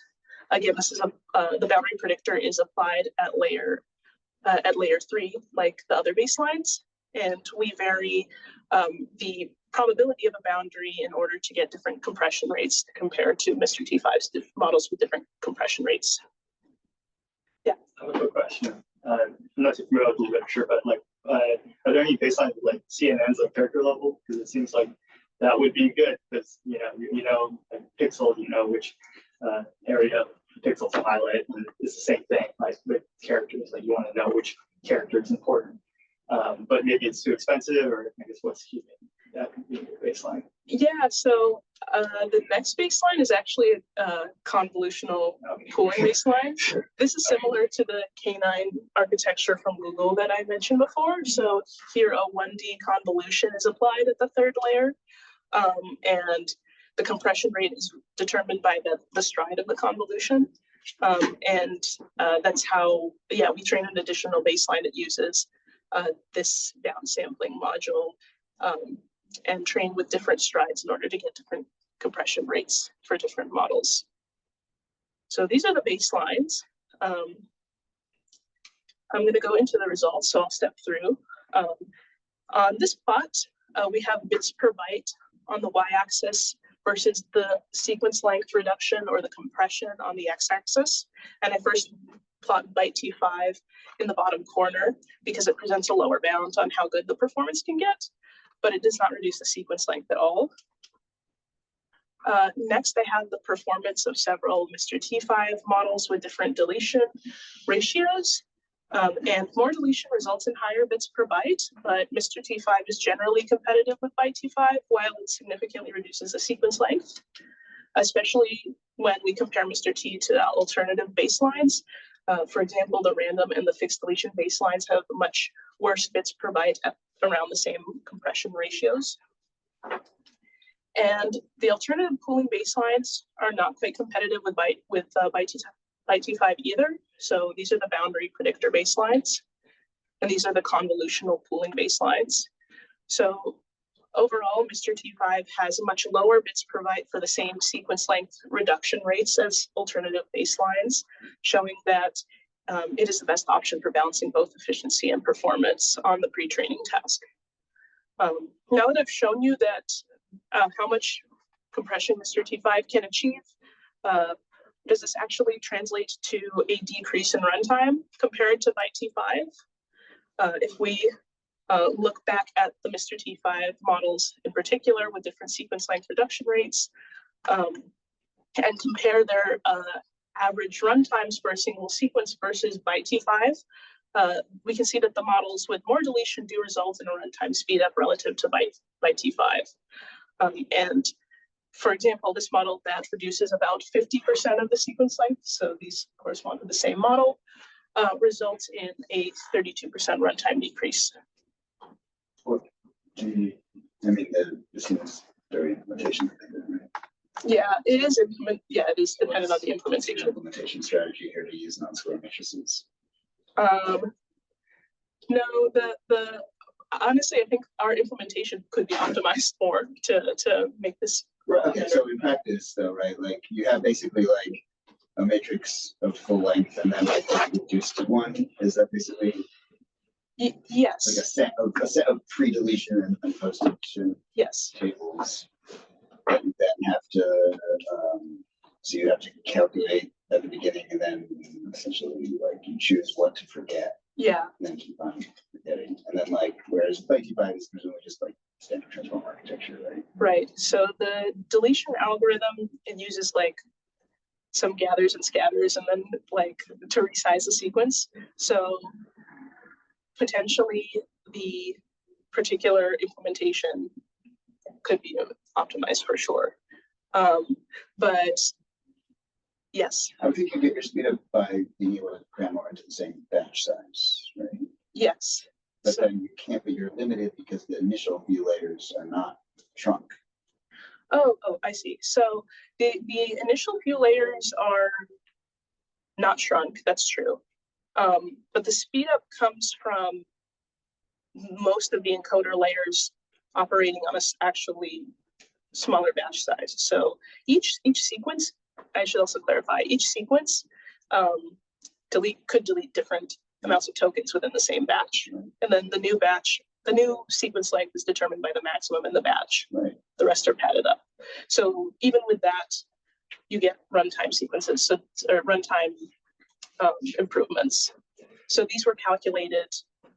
[SPEAKER 2] Again, this is the boundary predictor is applied at layer 3, like the other baselines, and we vary the probability of a boundary in order to get different compression rates compared to MrT5's models with different compression rates. Yeah.
[SPEAKER 7] I have a quick question. I'm not too familiar with the literature, but like, are there any baselines with like CNNs at character level? Because it seems like that would be good, because you know, like pixel, you know which area of pixel to highlight, and it's the same thing. Like with characters, like you want to know which character is important, but maybe it's too expensive, or I guess what's keeping that being the baseline?
[SPEAKER 2] Yeah, so the next baseline is actually a convolutional pooling baseline. This is similar to the K9 architecture from Google that I mentioned before. So here a 1D convolution is applied at the third layer, and the compression rate is determined by the stride of the convolution. And that's how, yeah, we train an additional baseline that uses this downsampling module and train with different strides in order to get different compression rates for different models. So these are the baselines. I'm going to go into the results, so I'll step through. On this plot, we have bits per byte on the y-axis versus the sequence length reduction or the compression on the x-axis. And I first plot Byte-T5 in the bottom corner because it presents a lower bound on how good the performance can get, but it does not reduce the sequence length at all. Next, I have the performance of several MrT5 models with different deletion ratios. And more deletion results in higher bits per byte, but MrT5 is generally competitive with Byte-T5, while it significantly reduces the sequence length, especially when we compare MrT to alternative baselines. For example, the random and the fixed deletion baselines have much worse bits per byte at around the same compression ratios. And the alternative pooling baselines are not quite competitive with Byte-T5 either. So these are the boundary predictor baselines, and these are the convolutional pooling baselines. So overall, MrT5 has much lower bits per byte for the same sequence length reduction rates as alternative baselines, showing that it is the best option for balancing both efficiency and performance on the pre-training task. Now that I've shown you that how much compression MrT5 can achieve, does this actually translate to a decrease in runtime compared to Byte-T5? If we look back at the MrT5 models in particular with different sequence length reduction rates and compare their average runtimes for a single sequence versus Byte-T5, we can see that the models with more deletion do result in a runtime speed up relative to Byte-T5. And for example, this model that reduces about 50% of the sequence length, so these correspond to the same model, results in a 32% runtime decrease.
[SPEAKER 3] Well, I mean, this seems very implementation dependent, right?
[SPEAKER 2] Yeah, it is it is dependent on the implementation.
[SPEAKER 3] The implementation strategy here to use non-square matrices.
[SPEAKER 2] No, honestly, I think our implementation could be optimized more to make this.
[SPEAKER 3] Okay, so in practice, though, right? Like you have basically like a matrix of full length, and then like reduced to one. Is that basically?
[SPEAKER 2] Yes.
[SPEAKER 3] Like a set of pre-deletion and post-deletion.
[SPEAKER 2] Yes.
[SPEAKER 3] Tables. That you then have to, so you have to calculate at the beginning and then essentially like you choose what to forget,
[SPEAKER 2] Yeah,
[SPEAKER 3] and then keep on forgetting. And then like, whereas Byte-level is presumably just like standard transform architecture, right?
[SPEAKER 2] right. So the deletion algorithm, it uses like some gathers and scatters and then like to resize the sequence. So potentially the particular implementation could be optimized for sure. But yes.
[SPEAKER 3] I would think you get your speed up by being able to cram more into the same batch size, right?
[SPEAKER 2] Yes.
[SPEAKER 3] But
[SPEAKER 2] So,
[SPEAKER 3] then you can't, but you're limited because the initial view layers are not shrunk.
[SPEAKER 2] oh, I see. So the initial few layers are not shrunk, that's true. But the speed up comes from most of the encoder layers operating on a actually smaller batch size. So each sequence, I should also clarify, each sequence could delete different amounts of tokens within the same batch. And then the new sequence length is determined by the maximum in the batch.
[SPEAKER 3] Right.
[SPEAKER 2] The rest are padded up. So even with that, you get runtime sequences, or runtime improvements. So these were calculated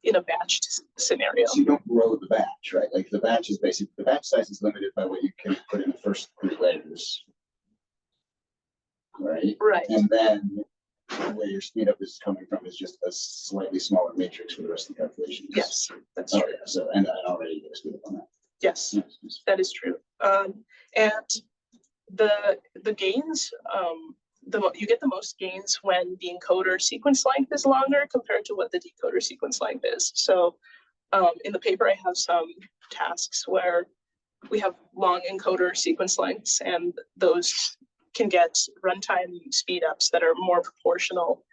[SPEAKER 2] in a batch scenario.
[SPEAKER 3] So you don't grow the batch, right? Like the batch is basically, the batch size is limited by what you can put in the first 3 layers. Right?
[SPEAKER 2] Right.
[SPEAKER 3] And then where your speed up is coming from is just a slightly smaller matrix for the rest of the calculations.
[SPEAKER 2] Yes, that's
[SPEAKER 3] Oh,
[SPEAKER 2] true.
[SPEAKER 3] yeah. So, and I already get a speed up on that.
[SPEAKER 2] Yes,
[SPEAKER 3] Yes.
[SPEAKER 2] that is true. And the gains, you get the most gains when the encoder sequence length is longer compared to what the decoder sequence length is. So in the paper, I have some tasks where we have long encoder sequence lengths, and those can get runtime speed ups that are more proportional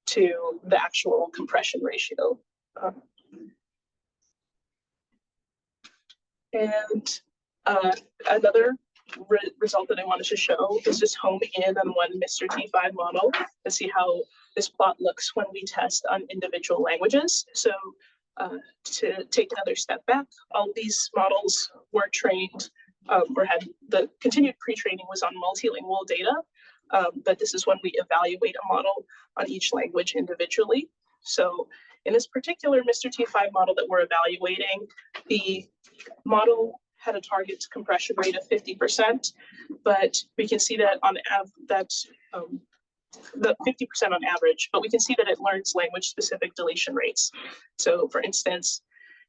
[SPEAKER 2] to the actual compression ratio. And another result that I wanted to show is just homing in on one MrT5 model to see how this plot looks when we test on individual languages. So to take another step back, all these models were trained or had the continued pre-training was on multilingual data, but this is when we evaluate a model on each language individually. So in this particular MrT5 model that we're evaluating, the model had a target compression rate of 50%, but we can see that on the 50% on average, but we can see that it learns language-specific deletion rates. So for instance,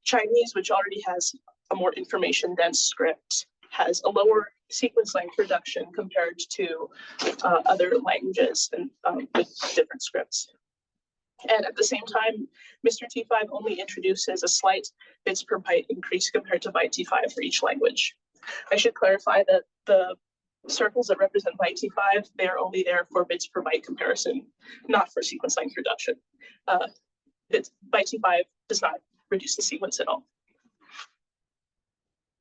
[SPEAKER 2] Chinese, which already has a more information-dense script, has a lower sequence length reduction compared to other languages and with different scripts. And at the same time, MrT5 only introduces a slight bits per byte increase compared to Byte-5 for each language. I should clarify that the circles that represent Byte-5, they're only there for bits per byte comparison, not for sequence length reduction. Byte-5 does not reduce the sequence at all.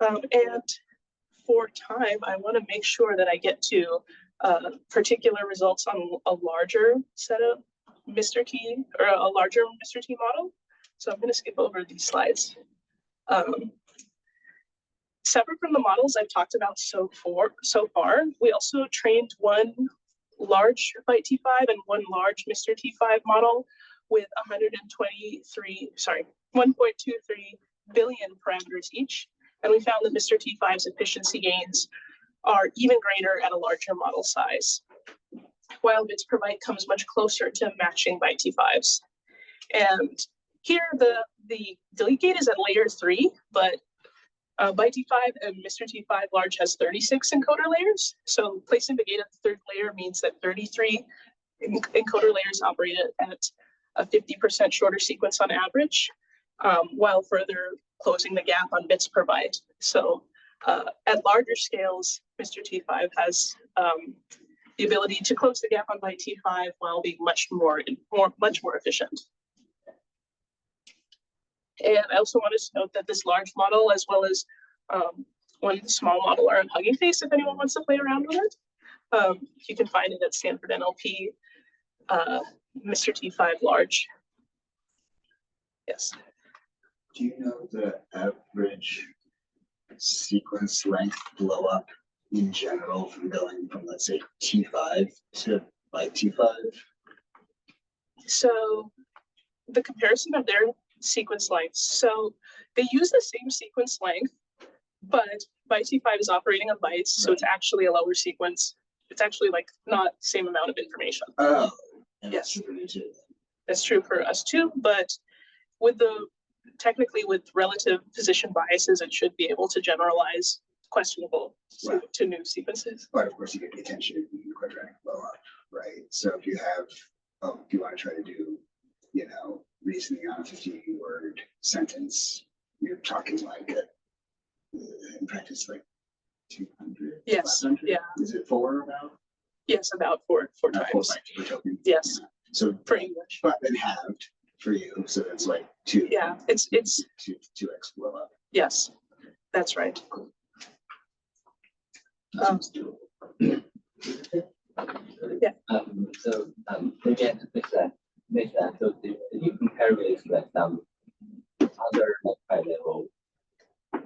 [SPEAKER 2] And for time, I want to make sure that I get to particular results on a larger set of MrT or a larger MrT model. So I'm going to skip over these slides. Separate from the models I've talked about so far, we also trained one large Byte-5 and one large MrT5 model with 1.23 billion parameters each. And we found that MrT5's efficiency gains are even greater at a larger model size, while bits per byte comes much closer to matching Byte-5's. And here the delete gate is at layer 3, but Byte-5 and MrT5 large has 36 encoder layers. So placing the gate at the 3rd layer means that 33 encoder layers operate at a 50% shorter sequence on average, while further closing the gap on bits per byte. So at larger scales, MrT5 has the ability to close the gap on Byte-5 while being much more efficient. And I also wanted to note that this large model, as well as one small model, are on Hugging Face if anyone wants to play around with it. You can find it at Stanford NLP, MrT5 large. Yes.
[SPEAKER 3] Do you know the average sequence length blow up in general from going from, let's say, T5 to Byte-5?
[SPEAKER 2] So the comparison of their sequence lengths. So they use the same sequence length, but Byte-5 is operating on bytes, so it's actually a lower sequence. It's actually like not the same amount of information.
[SPEAKER 3] Oh,
[SPEAKER 2] Yes.
[SPEAKER 3] true for you too.
[SPEAKER 2] That's true for us too, but with the technically with relative position biases, it should be able to generalize questionable to new sequences.
[SPEAKER 3] But of course, you get the attention in the quadratic blow up, right? So if you have, if you want to try to do, you know, reasoning on a 15-word sentence, you're talking like in practice like 200.
[SPEAKER 2] Yes.
[SPEAKER 3] 500?
[SPEAKER 2] Yeah.
[SPEAKER 3] Is it 4 about?
[SPEAKER 2] Yes, about four
[SPEAKER 3] Not
[SPEAKER 2] times.
[SPEAKER 3] 4 bytes per token.
[SPEAKER 2] Yes,
[SPEAKER 3] So
[SPEAKER 2] for English.
[SPEAKER 3] but then halved for you, so that's like 2.
[SPEAKER 2] Yeah, it's
[SPEAKER 3] 2x blow up.
[SPEAKER 2] yes, that's right.
[SPEAKER 5] So maybe I could fix that. So if you compare with like some other like high-level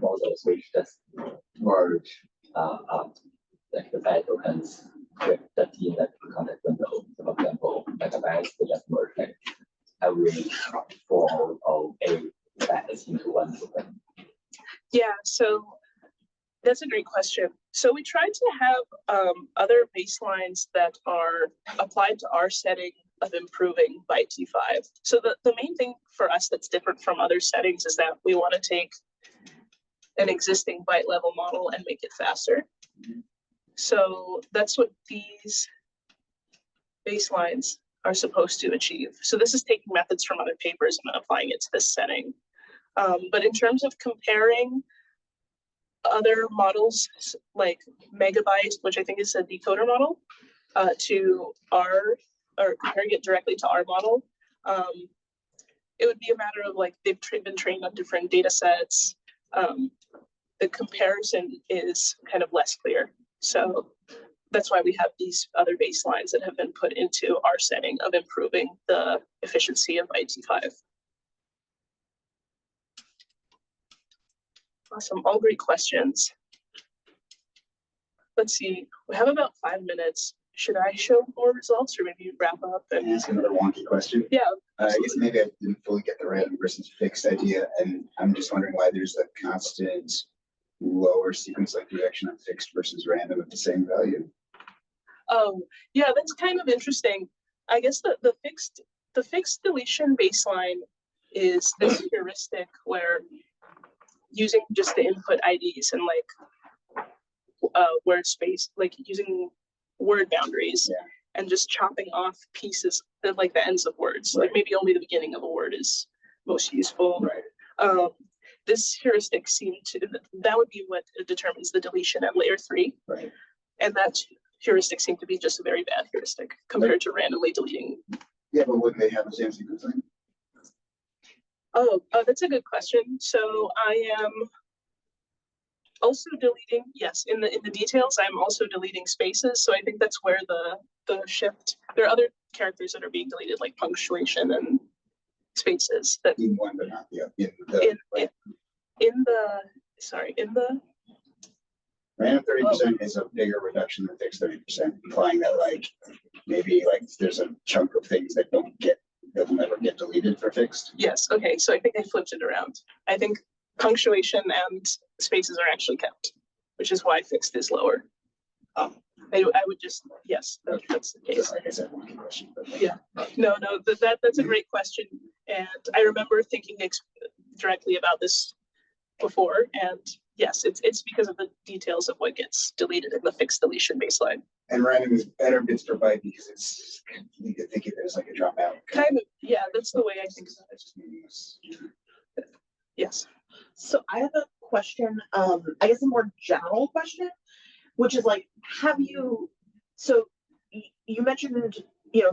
[SPEAKER 5] models which just merge like the byte tokens with the in that context window. So for example, like a byte they just merge like every 4 or 8 bytes into one token.
[SPEAKER 2] Yeah, so that's a great question. So we tried to have other baselines that are applied to our setting of improving Byte-5. So the main thing for us that's different from other settings is that we want to take an existing byte-level model and make it faster. So that's what these baselines are supposed to achieve. So this is taking methods from other papers and applying it to this setting. But in terms of comparing other models like Megabyte, which I think is a decoder model, to our, or comparing it directly to our model, it would be a matter of like they've been trained on different data sets. The comparison is kind of less clear. So that's why we have these other baselines that have been put into our setting of improving the efficiency of Byte-5. Awesome, all great questions. Let's see, we have about 5 minutes. Should I show more results or maybe wrap up?
[SPEAKER 3] And ask another wonky question.
[SPEAKER 2] Yeah.
[SPEAKER 3] I guess maybe I didn't fully get the random versus fixed idea, and I'm just wondering why there's a constant lower sequence like reaction on fixed versus random at the same value.
[SPEAKER 2] Oh, yeah, that's kind of interesting. I guess the fixed deletion baseline is this heuristic where using just the input IDs and like word space, like using word boundaries and just chopping off pieces that like the ends of words. Like maybe only the beginning of a word is most useful.
[SPEAKER 3] Right.
[SPEAKER 2] This heuristic seemed to, that would be what determines the deletion at layer 3.
[SPEAKER 3] Right.
[SPEAKER 2] And that heuristic seemed to be just a very bad heuristic compared to randomly deleting.
[SPEAKER 3] Yeah, but wouldn't they have the same sequence length?
[SPEAKER 2] Oh, that's a good question. So I am also deleting, yes, in the details, I'm also deleting spaces. So I think that's where the shift, there are other characters that are being deleted like punctuation and spaces that
[SPEAKER 3] In one, but not the other.
[SPEAKER 2] in the
[SPEAKER 3] Random 30% is a bigger reduction than fixed 30%, implying that like maybe like there's a chunk of things that will never get deleted for fixed.
[SPEAKER 2] Yes, okay, so I think I flipped it around. I think punctuation and spaces are actually kept, which is why fixed is lower. I would just, yes, that's the case.
[SPEAKER 3] Like I said, one question. But
[SPEAKER 2] Yeah, no, that's a great question. And I remember thinking directly about this before, and yes, it's because of the details of what gets deleted in the fixed deletion baseline.
[SPEAKER 3] And random is better bits per byte because it's you could think of it as like a dropout.
[SPEAKER 2] Kind of, yeah, that's the way I think of it.
[SPEAKER 3] It's just meaningless.
[SPEAKER 2] Yes.
[SPEAKER 4] So I have a question, I guess a more general question, which is like, you mentioned, you know,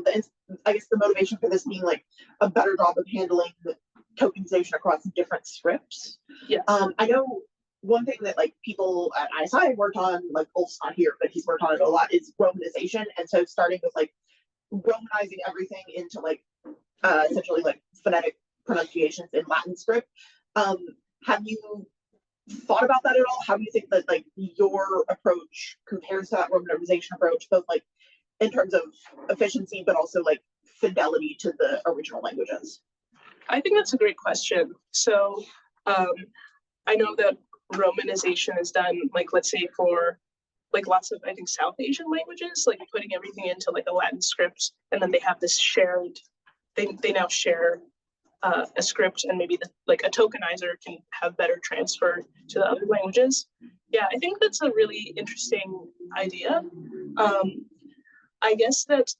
[SPEAKER 4] I guess the motivation for this being like a better job of handling the tokenization across different scripts.
[SPEAKER 2] Yes.
[SPEAKER 4] I know one thing that like people at ISI worked on, like Ulf's not here, but he's worked on it a lot, is romanization. And so starting with like romanizing everything into like essentially like phonetic pronunciations in Latin script. Have you thought about that at all? How do you think that like your approach compares to that romanization approach, both like in terms of efficiency, but also like fidelity to the original languages?
[SPEAKER 2] I think that's a great question. So I know that Romanization is done, like, let's say for like lots of, I think, South Asian languages, like putting everything into like a Latin script, and then they have this shared, they now share a script, and maybe like a tokenizer can have better transfer to the other languages. Yeah, I think that's a really interesting idea. I guess that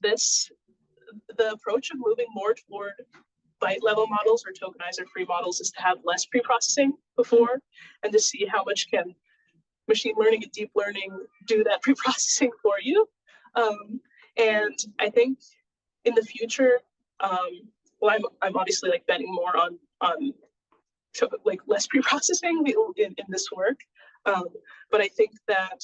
[SPEAKER 2] the approach of moving more toward byte-level models or tokenizer-free models is to have less pre-processing before, and to see how much can machine learning and deep learning do that pre-processing for you. And I think in the future, well, I'm obviously like betting more on like less pre-processing in this work, but I think that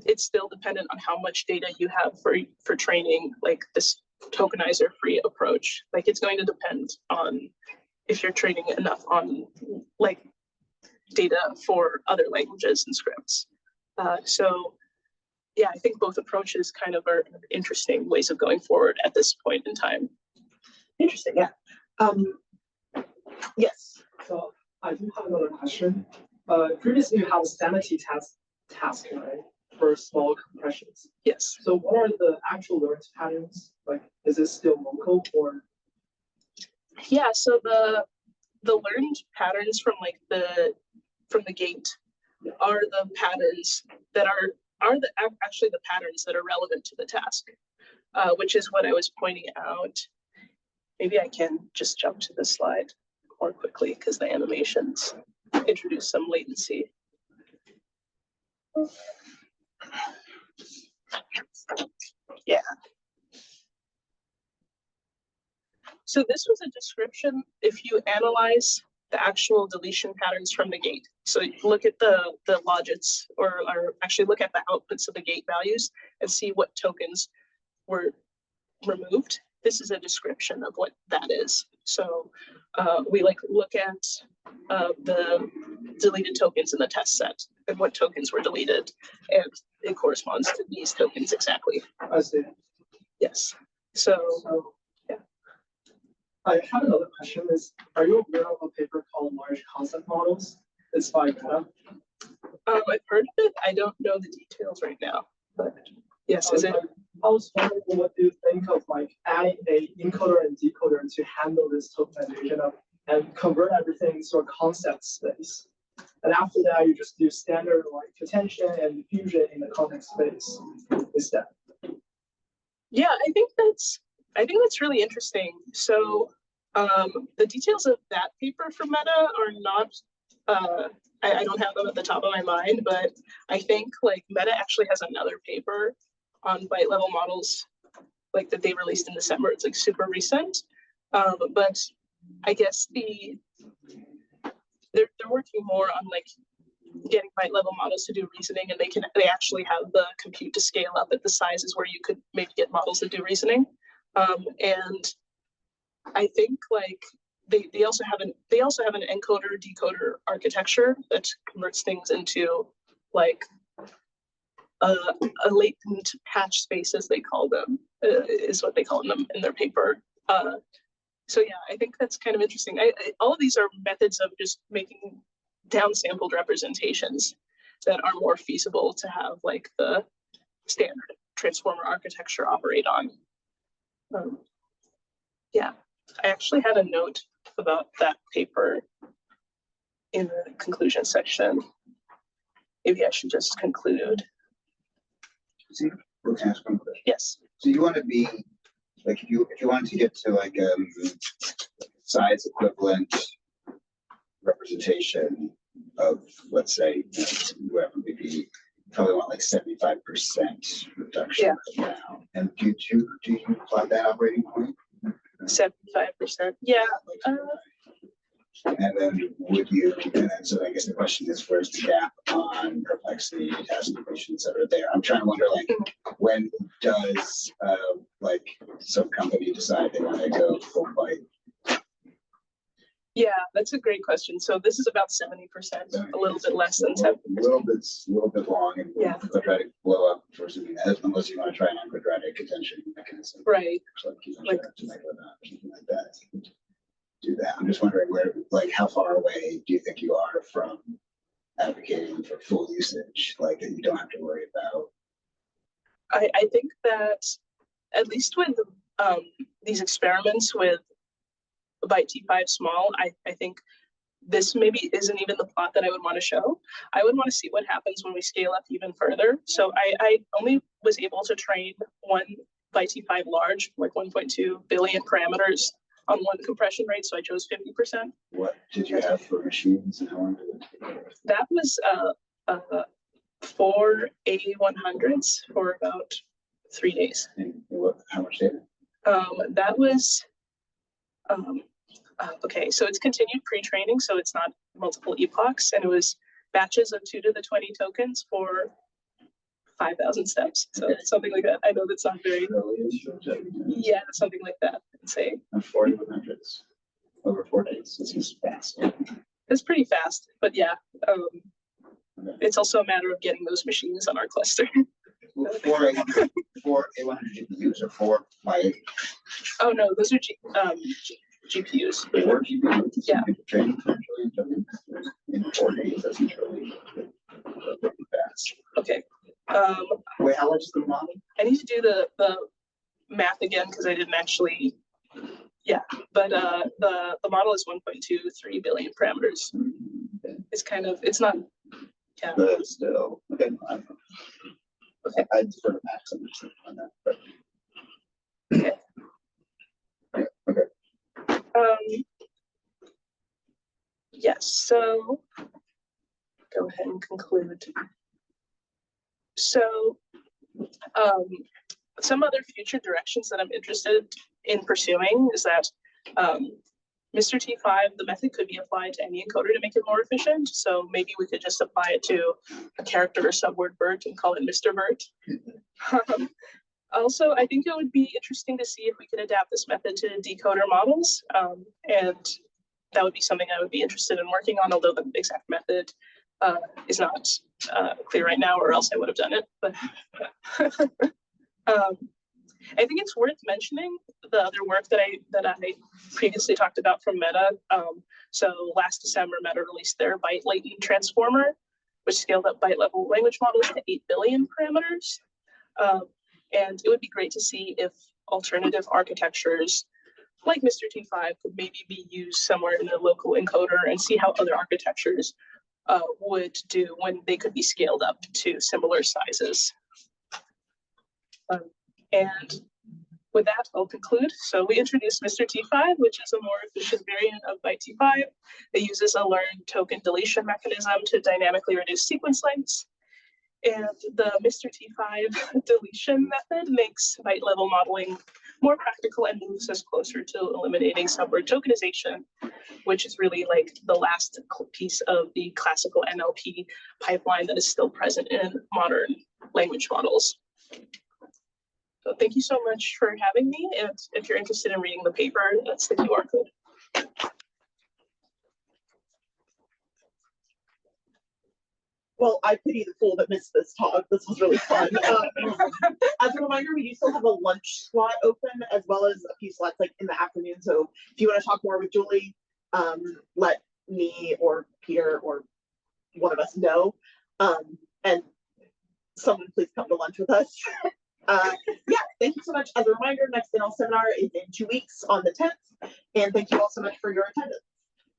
[SPEAKER 2] it's still dependent on how much data you have for training like this tokenizer free approach. Like it's going to depend on if you're training enough on like data for other languages and scripts. So yeah, I think both approaches kind of are interesting ways of going forward at this point in time.
[SPEAKER 4] Interesting, yeah. Yes.
[SPEAKER 6] So I do have another question. Previously you have a sanity task, right, for small compressions.
[SPEAKER 2] Yes.
[SPEAKER 6] So what are the actual learned patterns? Like, is it still local or?
[SPEAKER 2] Yeah, so the learned patterns from like the gate are the patterns that are actually the patterns that are relevant to the task, which is what I was pointing out. Maybe I can just jump to this slide more quickly because the animations introduce some latency. Yeah. So this was a description if you analyze the actual deletion patterns from the gate. So you look at the logits or actually look at the outputs of the gate values and see what tokens were removed. This is a description of what that is. So we like look at the deleted tokens in the test set and what tokens were deleted, and it corresponds to these tokens exactly.
[SPEAKER 6] I see.
[SPEAKER 2] Yes. So yeah.
[SPEAKER 6] I have another question is, are you aware of a paper called Large Concept Models? It's by Meta.
[SPEAKER 2] I've heard of it. I don't know the details right now, but yes, is it?
[SPEAKER 6] I was wondering, what do you think of like adding a encoder and decoder to handle this tokenization and convert everything to a concept space? And after that, you just do standard like attention and diffusion in the context space instead.
[SPEAKER 2] Yeah, I think that's really interesting. So the details of that paper from Meta are not, I don't have them at the top of my mind, but I think like Meta actually has another paper on byte-level models like that they released in December. It's like super recent, but I guess they're working more on like getting byte-level models to do reasoning, and they actually have the compute to scale up at the sizes where you could maybe get models that do reasoning. And I think like they also have an encoder decoder architecture that converts things into like a latent patch space, as they call them, is what they call them in their paper. So yeah, I think that's kind of interesting. All of these are methods of just making downsampled representations that are more feasible to have like the standard transformer architecture operate on. Yeah, I actually had a note about that paper in the conclusion section. Maybe I should just conclude.
[SPEAKER 3] See, we can ask one question.
[SPEAKER 2] Yes.
[SPEAKER 3] So you want to be like, if you wanted to get to like size equivalent representation of, let's say, whoever, maybe you probably want like 75% reduction right now. And do you plot that operating point?
[SPEAKER 2] 75%. Yeah.
[SPEAKER 3] And then so I guess the question is, where's the gap on perplexity, task completion, et cetera there? I'm trying to wonder, like, when does like some company decide they want to go full byte?
[SPEAKER 2] Yeah, that's a great question. So this is about 70%, a little bit less than 10%.
[SPEAKER 3] A little bit long and
[SPEAKER 2] Yeah.
[SPEAKER 3] quadratic blow up for assuming that, unless you want to try an quadratic attention mechanism.
[SPEAKER 2] Right.
[SPEAKER 3] Like to make or something like that. Do that. I'm just wondering where, like, how far away do you think you are from advocating for full usage, like that you don't have to worry about?
[SPEAKER 2] I think that at least with these experiments with Byte-T5 small, I think this maybe isn't even the plot that I would want to show. I would want to see what happens when we scale up even further. So I only was able to train one Byte-T5 large, like 1.2 billion parameters on one compression rate. So I chose 50%.
[SPEAKER 3] What did you have for machines and how long did it take?
[SPEAKER 2] That was 4 A100s for about 3 days.
[SPEAKER 3] And how much data?
[SPEAKER 2] That was okay, so it's continued pre-training, so it's not multiple epochs, and it was batches of 2 to the 20 tokens for 5,000 steps. So something like that. I know that's not very, yeah, something like that. I'd say.
[SPEAKER 3] And 4,100s over 4 days. This is fast.
[SPEAKER 2] It's pretty fast, but yeah, it's also a matter of getting those machines on our cluster.
[SPEAKER 3] 4 A100 GPUs or 4 by.
[SPEAKER 2] Oh no, those are GPUs.
[SPEAKER 3] 4 GPUs.
[SPEAKER 2] Yeah.
[SPEAKER 3] Training in 4 days. That's really fast.
[SPEAKER 2] Okay.
[SPEAKER 3] Wait, how much is the model?
[SPEAKER 2] I need to do the math again because I didn't actually. Yeah, but the model is 1.23 billion parameters. It's kind of, it's not. Yeah.
[SPEAKER 3] But still, okay. Okay, I defer to Max on that. But.
[SPEAKER 2] Okay.
[SPEAKER 3] Okay.
[SPEAKER 2] Yes, so go ahead and conclude. So some other future directions that I'm interested in pursuing is that MrT5, the method could be applied to any encoder to make it more efficient. So maybe we could just apply it to a character or subword BERT and call it Mr. BERT. Also, I think it would be interesting to see if we could adapt this method to decoder models. And that would be something I would be interested in working on, although the exact method is not clear right now, or else I would have done it. But I think it's worth mentioning the other work that I previously talked about from Meta. So last December, Meta released their byte latent transformer, which scaled up byte-level language models to 8 billion parameters. And it would be great to see if alternative architectures like MrT5 could maybe be used somewhere in the local encoder and see how other architectures would do when they could be scaled up to similar sizes. And with that, I'll conclude. So we introduced MrT5, which is a more efficient variant of Byte-T5. It uses a learned token deletion mechanism to dynamically reduce sequence lengths. And the MrT5 deletion method makes byte-level modeling more practical and moves us closer to eliminating subword tokenization, which is really like the last piece of the classical NLP pipeline that is still present in modern language models. So thank you so much for having me. And if you're interested in reading the paper, that's the QR code.
[SPEAKER 4] Well, I pity the fool that missed this talk. This was really fun. As a reminder, we do still have a lunch slot open, as well as a few slots like in the afternoon. So if you want to talk more with Julie, let me or Peter or one of us know. And someone please come to lunch with us. Yeah, thank you so much. As a reminder, next NL seminar is in 2 weeks on the 10th. And thank you all so much for your attendance.